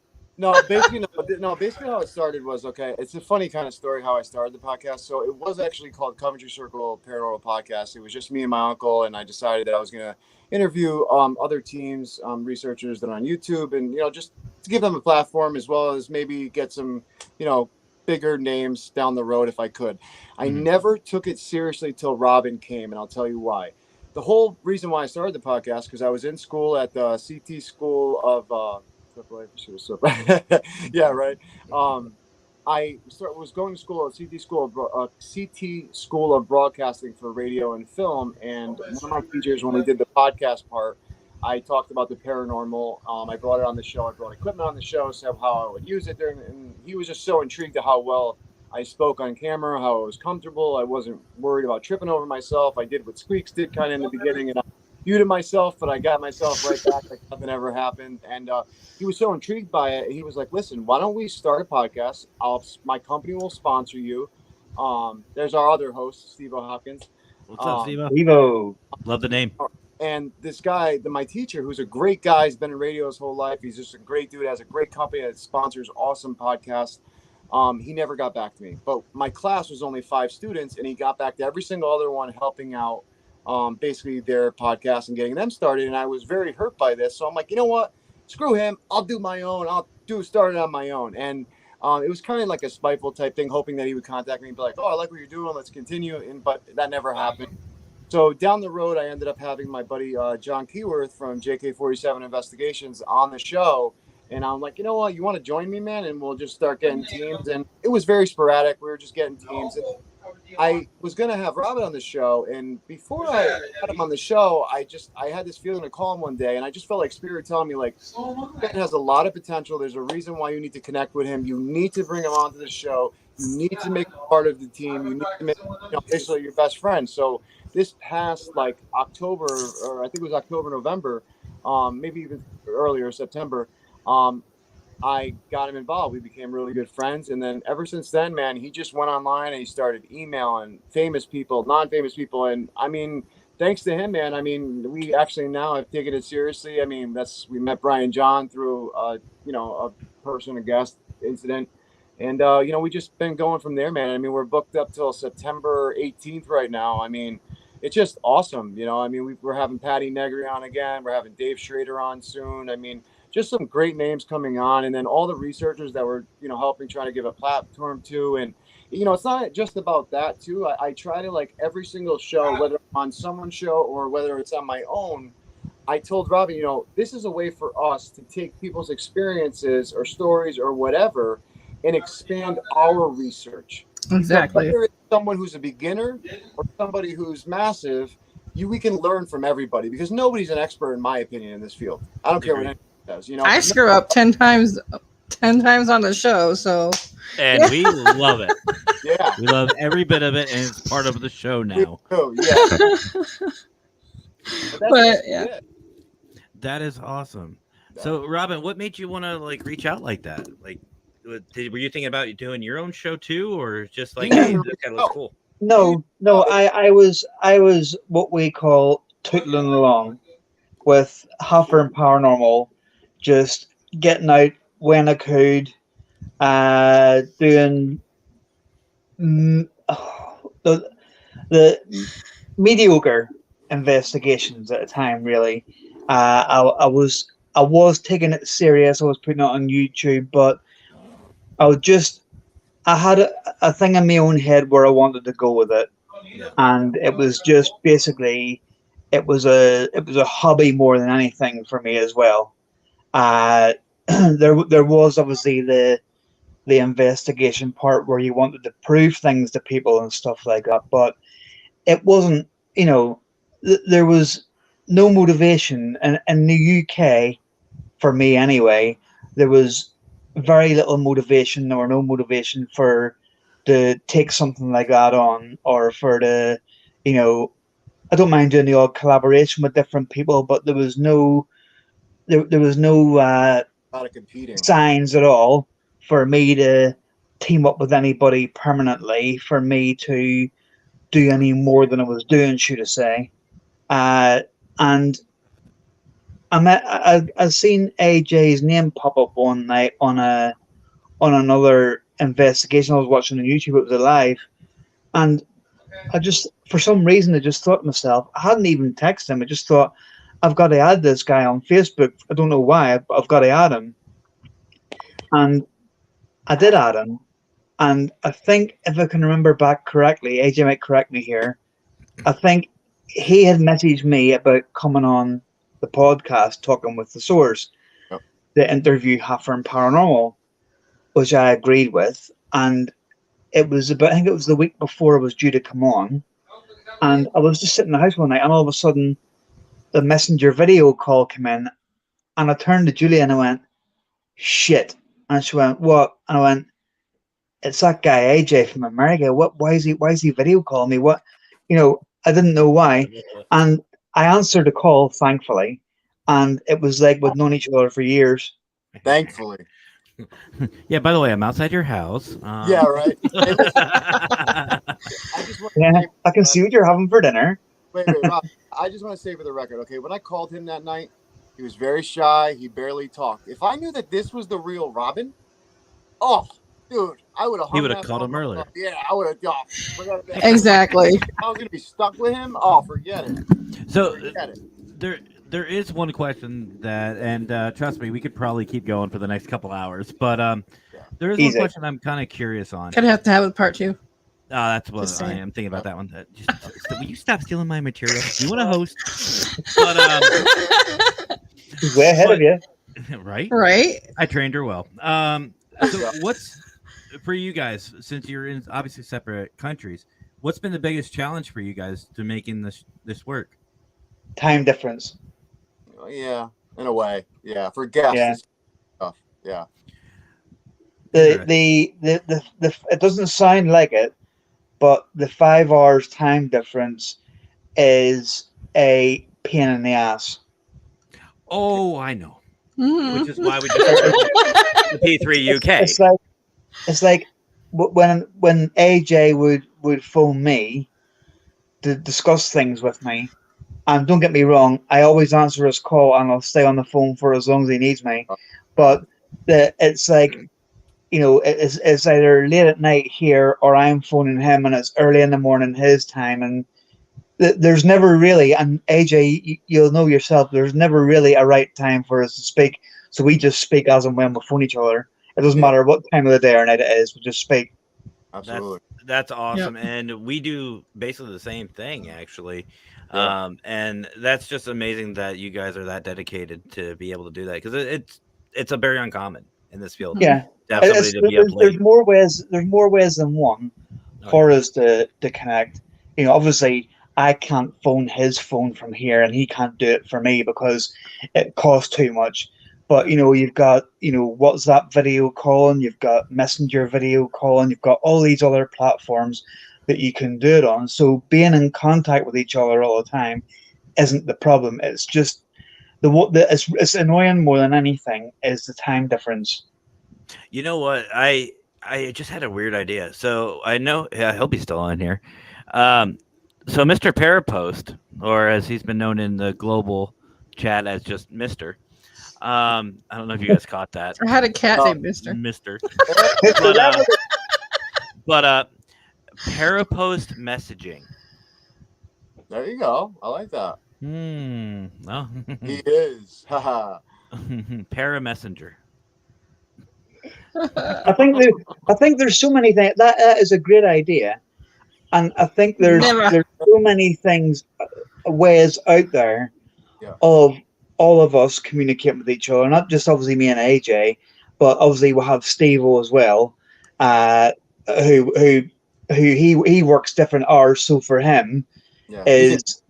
Basically how it started was, okay, it's a funny kind of story how I started the podcast. So it was actually called Coventry Circle Paranormal Podcast. It was just me and my uncle, and I decided that I was going to interview other teams, researchers that are on YouTube, and, you know, just to give them a platform, as well as maybe get some, you know, bigger names down the road if I could. I never took it seriously till Robin came, and I'll tell you why. The whole reason why I started the podcast, because I was in school at the CT School of yeah, right. I was going to school at CT School of Broadcasting for Radio and Film, and one of my teachers, when we did the podcast part, I talked about the paranormal. I brought it on the show. I brought equipment on the show, so how I would use it during, and he was just so intrigued at how well I spoke on camera, how I was comfortable. I wasn't worried about tripping over myself. I did what Squeaks did kind of in the beginning, and I muted myself, but I got myself right back like nothing ever happened. And he was so intrigued by it. He was like, listen, why don't we start a podcast? My company will sponsor you. There's our other host, Steve Hopkins. What's up, Steve? Love the name. And this guy, my teacher, who's a great guy, he's been in radio his whole life. He's just a great dude, has a great company that sponsors awesome podcasts. He never got back to me. But my class was only 5 students, and he got back to every single other one, helping out basically their podcast and getting them started. And I was very hurt by this. So I'm like, you know what? Screw him. I'll do my own. Start it on my own. And it was kind of like a spiteful type thing, hoping that he would contact me and be like, oh, I like what you're doing. Let's continue. But that never happened. So down the road, I ended up having my buddy John Keyworth from JK47 Investigations on the show. And I'm like, you know what? You want to join me, man? And we'll just start getting teams. And it was very sporadic. We were just getting teams. And I was going to have Robin on the show. And before I had him on the show, I had this feeling to call him one day. And I just felt like Spirit telling me, like, Ben has a lot of potential. There's a reason why you need to connect with him. You need to bring him onto the show. You need to make him part of the team. You need to make him basically your best friend. So this past like October, or I think it was October, November, maybe even earlier, September, I got him involved. We became really good friends. And then ever since then, man, he just went online and he started emailing famous people, non-famous people. And I mean, thanks to him, man, I mean, we actually now have taken it seriously. I mean, we met Brian John through, a person, a guest incident. And, we just been going from there, man. I mean, we're booked up till September 18th right now. I mean, it's just awesome. I mean, we're having Patty Negri on again. We're having Dave Schrader on soon. I mean, just some great names coming on, and then all the researchers that were helping trying to give a platform to. And it's not just about that too. I try to, like, every single show, whether on someone's show or whether it's on my own, I told Robbie, this is a way for us to take people's experiences or stories or whatever and expand our research. Exactly. So whether it's someone who's a beginner or somebody who's massive, we can learn from everybody, because nobody's an expert, in my opinion, in this field. I don't care what anyone does. I screw up 10 times on the show, so and we love it. Yeah, we love every bit of it, and it's part of the show now. But yeah, that is awesome. So, Robin, what made you want to reach out like that? Like, were you thinking about doing your own show too, or just like, hey, this kind of looks cool? No. I was what we call tootling along with Huffer and Paranormal, just getting out when I could, doing the mediocre investigations at a time. Really, I was taking it serious. I was putting it on YouTube, but I had a thing in my own head where I wanted to go with it, and it was just basically it was a hobby more than anything for me as well. There was obviously the investigation part where you wanted to prove things to people and stuff like that, but it wasn't. There was no motivation in the UK for me anyway. There was very little motivation or no motivation to take something like that on, or for I don't mind doing the odd collaboration with different people, but there was no lot of competing signs at all for me to team up with anybody permanently, for me to do any more than I was doing, should I say. And I've seen AJ's name pop up one night on another investigation I was watching on YouTube. It was live, and I just, for some reason, I just thought to myself, I hadn't even texted him. I just thought, I've got to add this guy on Facebook. I don't know why, but I've got to add him. And I did add him. And I think, if I can remember back correctly, AJ might correct me here, I think he had messaged me about coming on the podcast, Talking with the Source, the interview Huffer and Paranormal, which I agreed with. And it was I think it was the week before I was due to come on. And I was just sitting in the house one night, and all of a sudden, the Messenger video call came in, and I turned to Julia and I went, shit. And she went, what? And I went, it's that guy AJ from America. Why is he video calling me? What? I didn't know why. And I answered the call, thankfully. And it was like we'd known each other for years. Thankfully. Yeah, by the way, I'm outside your house. Yeah, right. I can see what you're having for dinner. Wait, Rob, I just want to say for the record, okay, when I called him that night, he was very shy. He barely talked. If I knew that this was the real Robin, dude, I would have. He would have called him earlier. Yeah, I would have. Exactly. If I was gonna be stuck with him, forget it. So there is one question that, and trust me, we could probably keep going for the next couple hours, but there is one question I'm kind of curious on. Gonna have to have a part 2. That's what I am thinking about that one. Will you stop stealing my material? Do you want to host? But he's way ahead of you, right? Right. I trained her well. So what's for you guys, since you're in obviously separate countries? What's been the biggest challenge for you guys to making this work? Time difference. Yeah, in a way. Yeah, for guests. Yeah. The it doesn't sound like it, but the 5 hours time difference is a pain in the ass. Oh, I know. Mhm. which is why we just started the P3 UK. It's like when AJ would phone me to discuss things with me, and don't get me wrong, I always answer his call and I'll stay on the phone for as long as he needs me. But it's like, it's either late at night here or I'm phoning him and it's early in the morning his time, and there's never really, and AJ, you'll know yourself, there's never really a right time for us to speak. So we just speak as and when we phone each other. It doesn't matter what time of the day or night it is, we just speak. Absolutely. That's awesome. And we do basically the same thing, actually. Yeah. And that's just amazing that you guys are that dedicated to be able to do that, because it's a very uncommon in this field. Yeah. To have somebody to be up late. There's more ways than one for us to connect. Obviously I can't phone his phone from here and he can't do it for me because it costs too much. But you've got WhatsApp video calling, you've got Messenger video calling, you've got all these other platforms that you can do it on. So being in contact with each other all the time isn't the problem. It's just it's annoying more than anything is the time difference. You know what? I just had a weird idea. So I know, I hope he's still on here. So Mr. Parapost, or as he's been known in the global chat as just Mr. I don't know if you guys caught that. I had a cat named Mister. Mister. But Parapost messaging. There you go. I like that. Well, He is. Haha. Para Messenger. I think there's so many things that is a great idea, and I think there's so many things, ways out there of all of us communicating with each other. Not just obviously me and AJ, but obviously we'll have Steve-O as well, who he works different hours. So for him, but as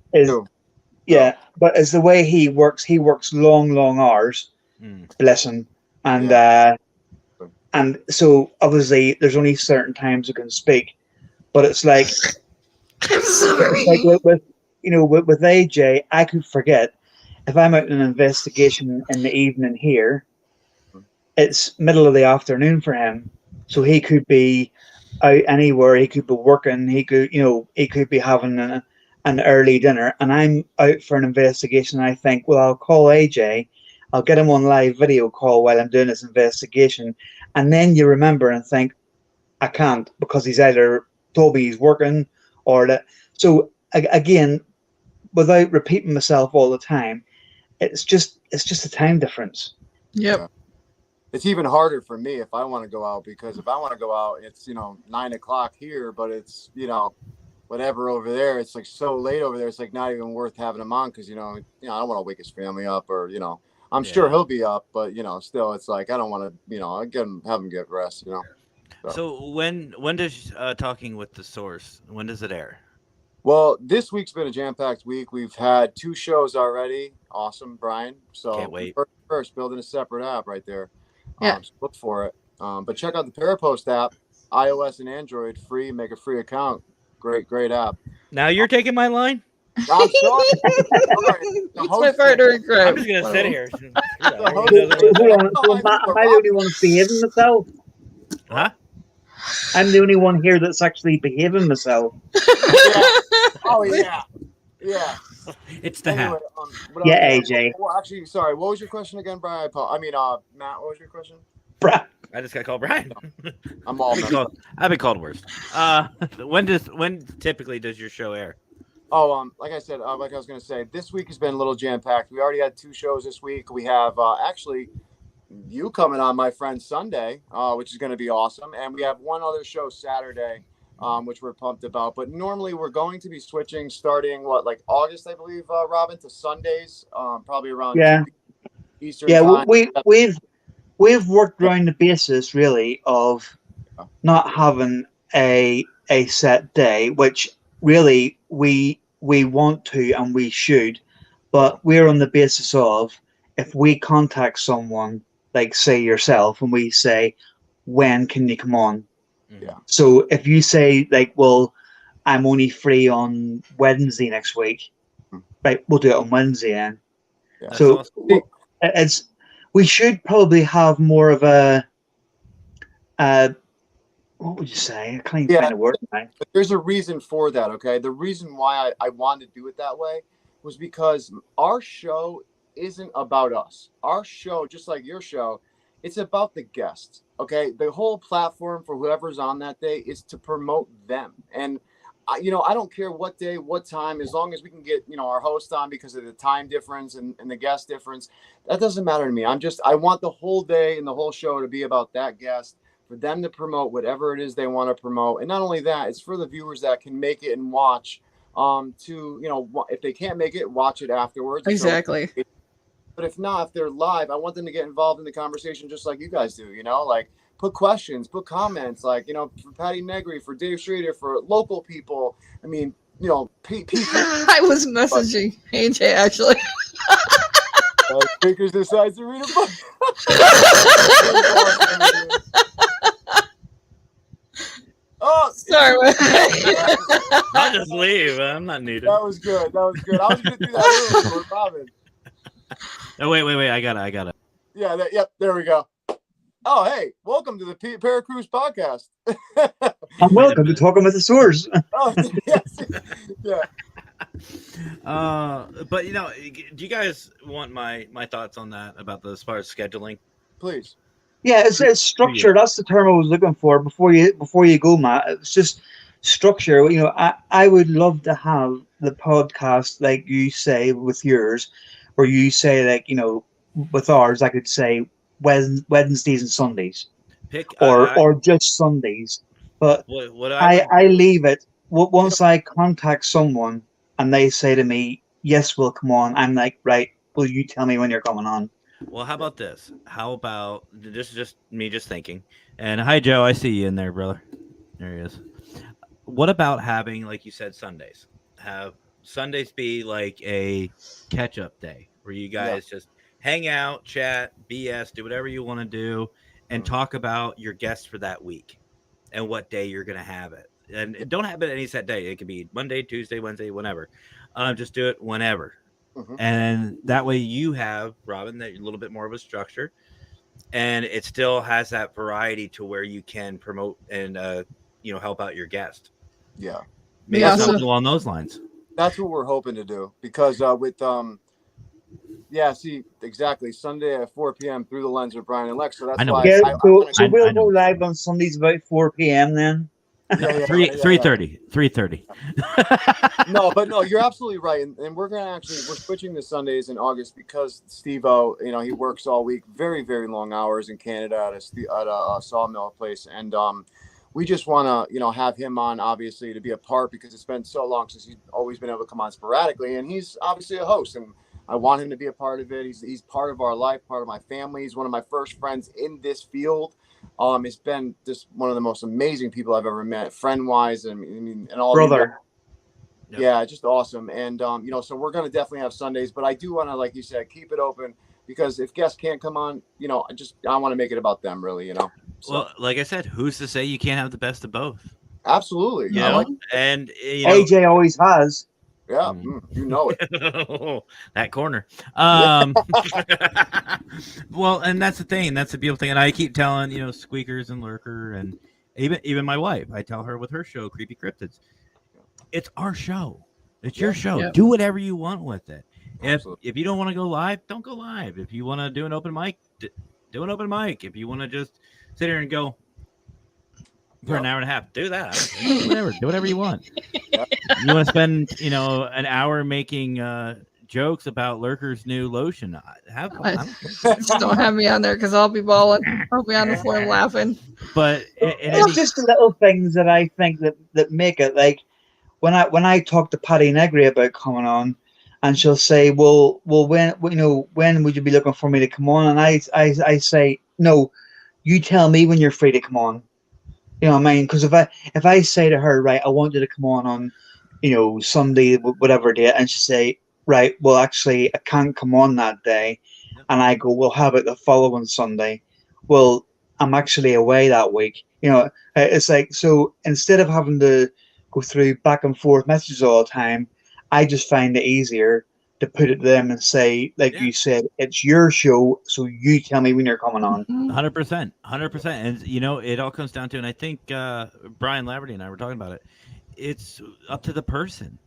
the way he works long hours. Bless him, and so obviously there's only certain times you can speak, but it's like, with AJ, I could forget if I'm out in an investigation in the evening here, it's middle of the afternoon for him, so he could be out anywhere, he could be working, he could be having an early dinner, and I'm out for an investigation. And I think, well, I'll call AJ, I'll get him on live video call while I'm doing this investigation. And then you remember and think, I can't, because he's either told me he's working or that. So again, without repeating myself all the time, it's just a time difference. Yep. Yeah. It's even harder for me if I want to go out, because if I want to go out, it's 9 o'clock here, but it's whatever over there. It's like so late over there. It's like not even worth having him on, because I don't want to wake his family up, or I'm sure he'll be up, but still, it's like I don't want to have him get rest. So when does Talking with the Source, when does it air? Well, this week's been a jam-packed week. We've had 2 shows already. Awesome, Brian. So can't wait. First, building a separate app right there. Yeah. So look for it. But check out the Parapost app, iOS and Android, free. Make a free account. Great app. Now you're taking my line? I'm sorry. It's my partner in crime. I'm just gonna sit here. Am I the only one behaving myself? Huh? I'm the only one here that's actually behaving myself. Oh yeah. It's the hat. AJ. Well, actually, sorry. What was your question again, Brian? Matt. What was your question? I just got called Brian. I'm all. I've been called worse. When typically does your show air? Oh, like I said, like I was going to say, this week has been a little jam-packed. We already had 2 shows this week. We have actually you coming on, my friend, Sunday, which is going to be awesome. And we have one other show Saturday, which we're pumped about. But normally we're going to be switching starting, August, I believe, Robin, to Sundays, probably around Eastern time. We've worked around the basis, really, of not having a set day, which really we want to and we should, but we're on the basis of, if we contact someone like say yourself and we say, when can you come on? So if you say well, I'm only free on Wednesday next week, right, we'll do it on Wednesday then. So awesome. we should probably have more of a what would you say? I can't even find a word now. But there's a reason for that, okay? The reason why I wanted to do it that way was because our show isn't about us. Our show, just like your show, it's about the guests, okay? The whole platform for whoever's on that day is to promote them. And, I don't care what day, what time, as long as we can get, our host on because of the time difference and the guest difference. That doesn't matter to me. I want the whole day and the whole show to be about that guest, for them to promote whatever it is they want to promote. And not only that, it's for the viewers that can make it and watch, if they can't make it, watch it afterwards. Exactly. So, but if not, if they're live, I want them to get involved in the conversation just like you guys do, like put questions, put comments, like, for Patty Negri, for Dave Schrader, for local people. I mean, people. I was messaging AJ actually. Speakers decides to read a book. Oh, sorry. I'll just leave. I'm not needed. That was good. I was going to do that earlier with Robin. Oh, wait. I got it. Yeah. Yep. There we go. Oh, hey, welcome to the Paracrew podcast. I'm welcome to Talking with the Source. Oh, yes. Yeah. But do you guys want my thoughts on that about as far as scheduling? Please. Yeah, it's structure. That's the term I was looking for before you go, Matt. It's just structure. I would love to have the podcast like you say with yours, where you say like with ours, I could say Wednesdays and Sundays, or just Sundays. But I leave it once I contact someone and they say to me, "Yes, we'll come on." I'm like, right. Will you tell me when you're coming on? Well, how about this? How about this is just me just thinking. And hi, Joe. I see you in there, brother. There he is. What about having, like you said, Sundays? Have Sundays be like a catch-up day where you guys just hang out, chat, BS, do whatever you want to do, and talk about your guests for that week and what day you're going to have it. And don't have it any set day. It could be Monday, Tuesday, Wednesday, whenever. Just do it whenever. Mm-hmm. And that way you have, Robin, that a little bit more of a structure, and it still has that variety to where you can promote and help out your guest. Yeah, maybe something along those lines. That's what we're hoping to do, because see, exactly, Sunday at 4 p.m. through the lens of Brian and Lex. So that's why. Yeah, so we'll go live on Sundays about 4 p.m. then. 3:30. No, you're absolutely right, and we're switching to Sundays in August because Steve-O, he works all week, very, very long hours in Canada at a sawmill place, and we just want to have him on, obviously, to be a part, because it's been so long since he's always been able to come on sporadically, and he's obviously a host, and I want him to be a part of it. He's part of our life, part of my family. He's one of my first friends in this field. It's been just one of the most amazing people I've ever met, friend-wise, and all. Brother. Yeah, just awesome. And, so we're going to definitely have Sundays, but I do want to, like you said, keep it open, because if guests can't come on, I want to make it about them, really, So. Well, like I said, who's to say you can't have the best of both? Absolutely. And AJ always has. Yeah, you know it. That corner. Well, and that's the thing. That's the beautiful thing. And I keep telling, Squeakers and Lurker, and even my wife, I tell her with her show, Creepy Cryptids, it's our show. It's your show. Yeah. Do whatever you want with it. If you don't want to go live, don't go live. If you want to do an open mic, do an open mic. If you want to just sit here and go for an hour and a half, do that. Do whatever you want. You want to spend, an hour making jokes about Lurker's new lotion? Have fun. Don't have me on there, because I'll be balling. I'll be on the floor laughing. But it's just the little things that I think that make it. Like when I talk to Patty Negri about coming on, and she'll say, "Well, when would you be looking for me to come on?" And I say, "No, you tell me when you're free to come on." You know what I mean? Because if I say to her, right, I want you to come on, Sunday, whatever day, and she say, right, well, actually, I can't come on that day, and I go, we'll have it the following Sunday. Well, I'm actually away that week. It's like, so instead of having to go through back and forth messages all the time, I just find it easier to put it to them and say, like you said, it's your show, so you tell me when you're coming on. 100%, 100%. And it all comes down to, and I think Brian Laverty and I were talking about it. It's up to the person.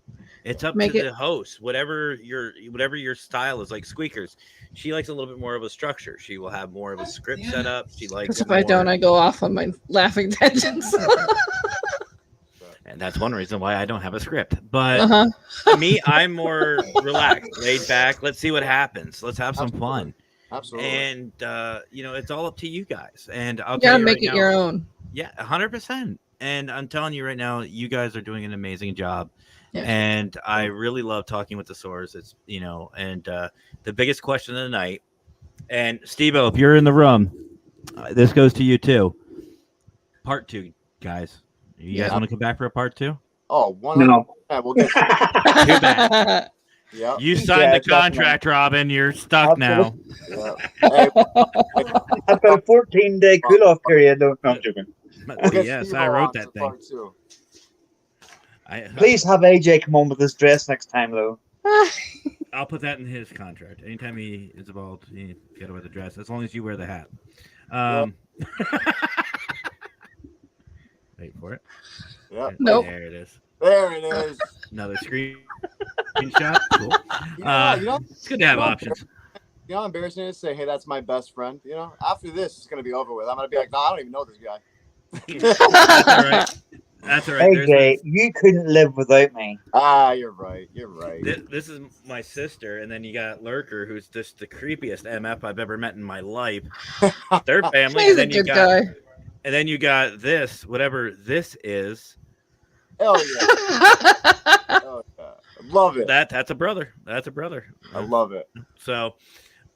It's up to the host. Whatever your style is, like Squeakers, she likes a little bit more of a structure. She will have more of a script set up. She likes. Because if I don't, I go off on my laughing tangents. And that's one reason why I don't have a script. But me, I'm more relaxed, laid back. Let's see what happens. Let's have some fun. Absolutely. And it's all up to you guys. And I'll tell you make it your own. Yeah, 100%. And I'm telling you right now, you guys are doing an amazing job. Yeah. And I really love talking with the Soars. It's and the biggest question of the night. And Steve-O, if you're in the room, this goes to you too. Part 2, guys. You guys want to come back for a part 2? Oh, 100%. No. We'll get Too bad. Yeah. You signed the contract, Robin. You're stuck now. Yeah. Hey, I've got a 14-day cool-off period. No, I'm joking. Yes, I wrote that thing. Please have AJ come on with his dress next time, though. I'll put that in his contract. Anytime he is involved, you got to wear the dress, as long as you wear the hat. Wait for it. Yeah. Nope. There it is. There it is. Another screenshot. Cool. It's good to have options. Embarrassing to say, hey, that's my best friend. After this, it's going to be over with. I'm going to be like, no, I don't even know this guy. That's all right. That's all right. AJ, you couldn't live without me. You're right. You're right. This is my sister, and then you got Lurker, who's just the creepiest MF I've ever met in my life. Their family. He's a good guy. And then you got this, whatever this is. Hell yeah. Hell yeah. Love it. That's a brother. That's a brother. I love it. So,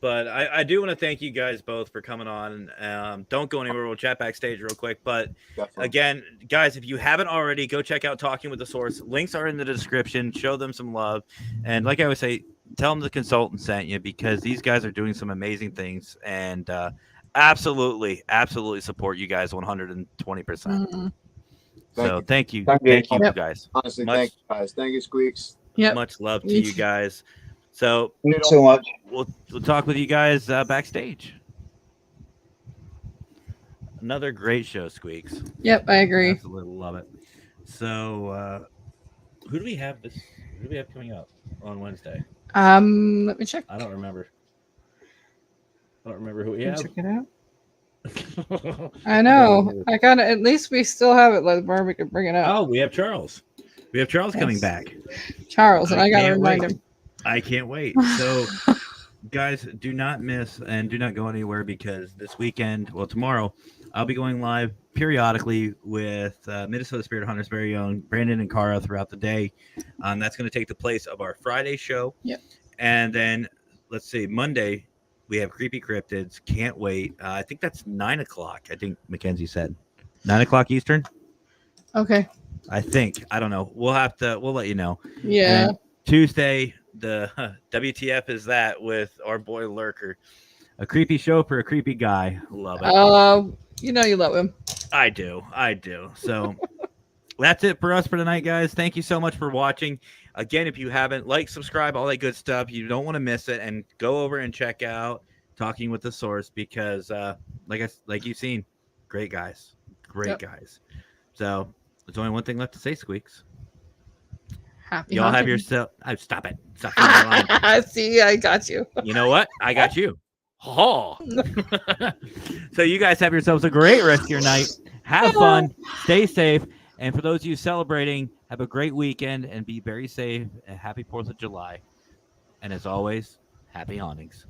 but I do want to thank you guys both for coming on. Don't go anywhere. We'll chat backstage real quick. But Definitely. again, guys, if you haven't already, go check out Talking with the Source. Links are in the description. Show them some love. And like I always say, tell them the consultant sent you, because these guys are doing some amazing things. And absolutely support you guys 120%. Mm-hmm. So thank you. Thank you. Thank you, guys. Honestly, thank you guys. Thank you, Squeaks. Yep. Much love to you guys. So Thank you so much. we'll talk with you guys backstage. Another great show, Squeaks. Yep, I agree. Absolutely love it. So who do we have coming up on Wednesday? Let me check. I don't remember who we have. Check it out. I know. I gotta. At least we still have it. Like Barbie could bring it up. Oh, we have Charles. We have Charles coming back. Charles, and I gotta can't remind wait. him. I can't wait. So, guys, do not miss and do not go anywhere, because this weekend, well, tomorrow, I'll be going live periodically with Minnesota Spirit Hunters' very own Brandon and Cara throughout the day. That's going to take the place of our Friday show. Yep. And then, let's see, Monday, we have Creepy Cryptids. Can't wait. I think that's 9 o'clock. I think Mackenzie said 9 o'clock Eastern. Okay. I think. I don't know. We'll let you know. Yeah. And Tuesday, the WTF is that with our boy Lurker. A creepy show for a creepy guy. Love it. You know you love him. I do. So that's it for us for tonight, guys. Thank you so much for watching. Again, if you haven't, subscribe, all that good stuff. You don't want to miss it. And go over and check out Talking with the Source, because like you've seen, great guys. Great guys. So there's only one thing left to say, Squeaks. Happy Y'all have hunting. yourself. Oh, stop it. Stop it. See, I got you. You know what? I got you. Oh. So you guys have yourselves a great rest of your night. Have fun. Stay safe. And for those of you celebrating, have a great weekend and be very safe. And happy 4th of July. And as always, happy hauntings.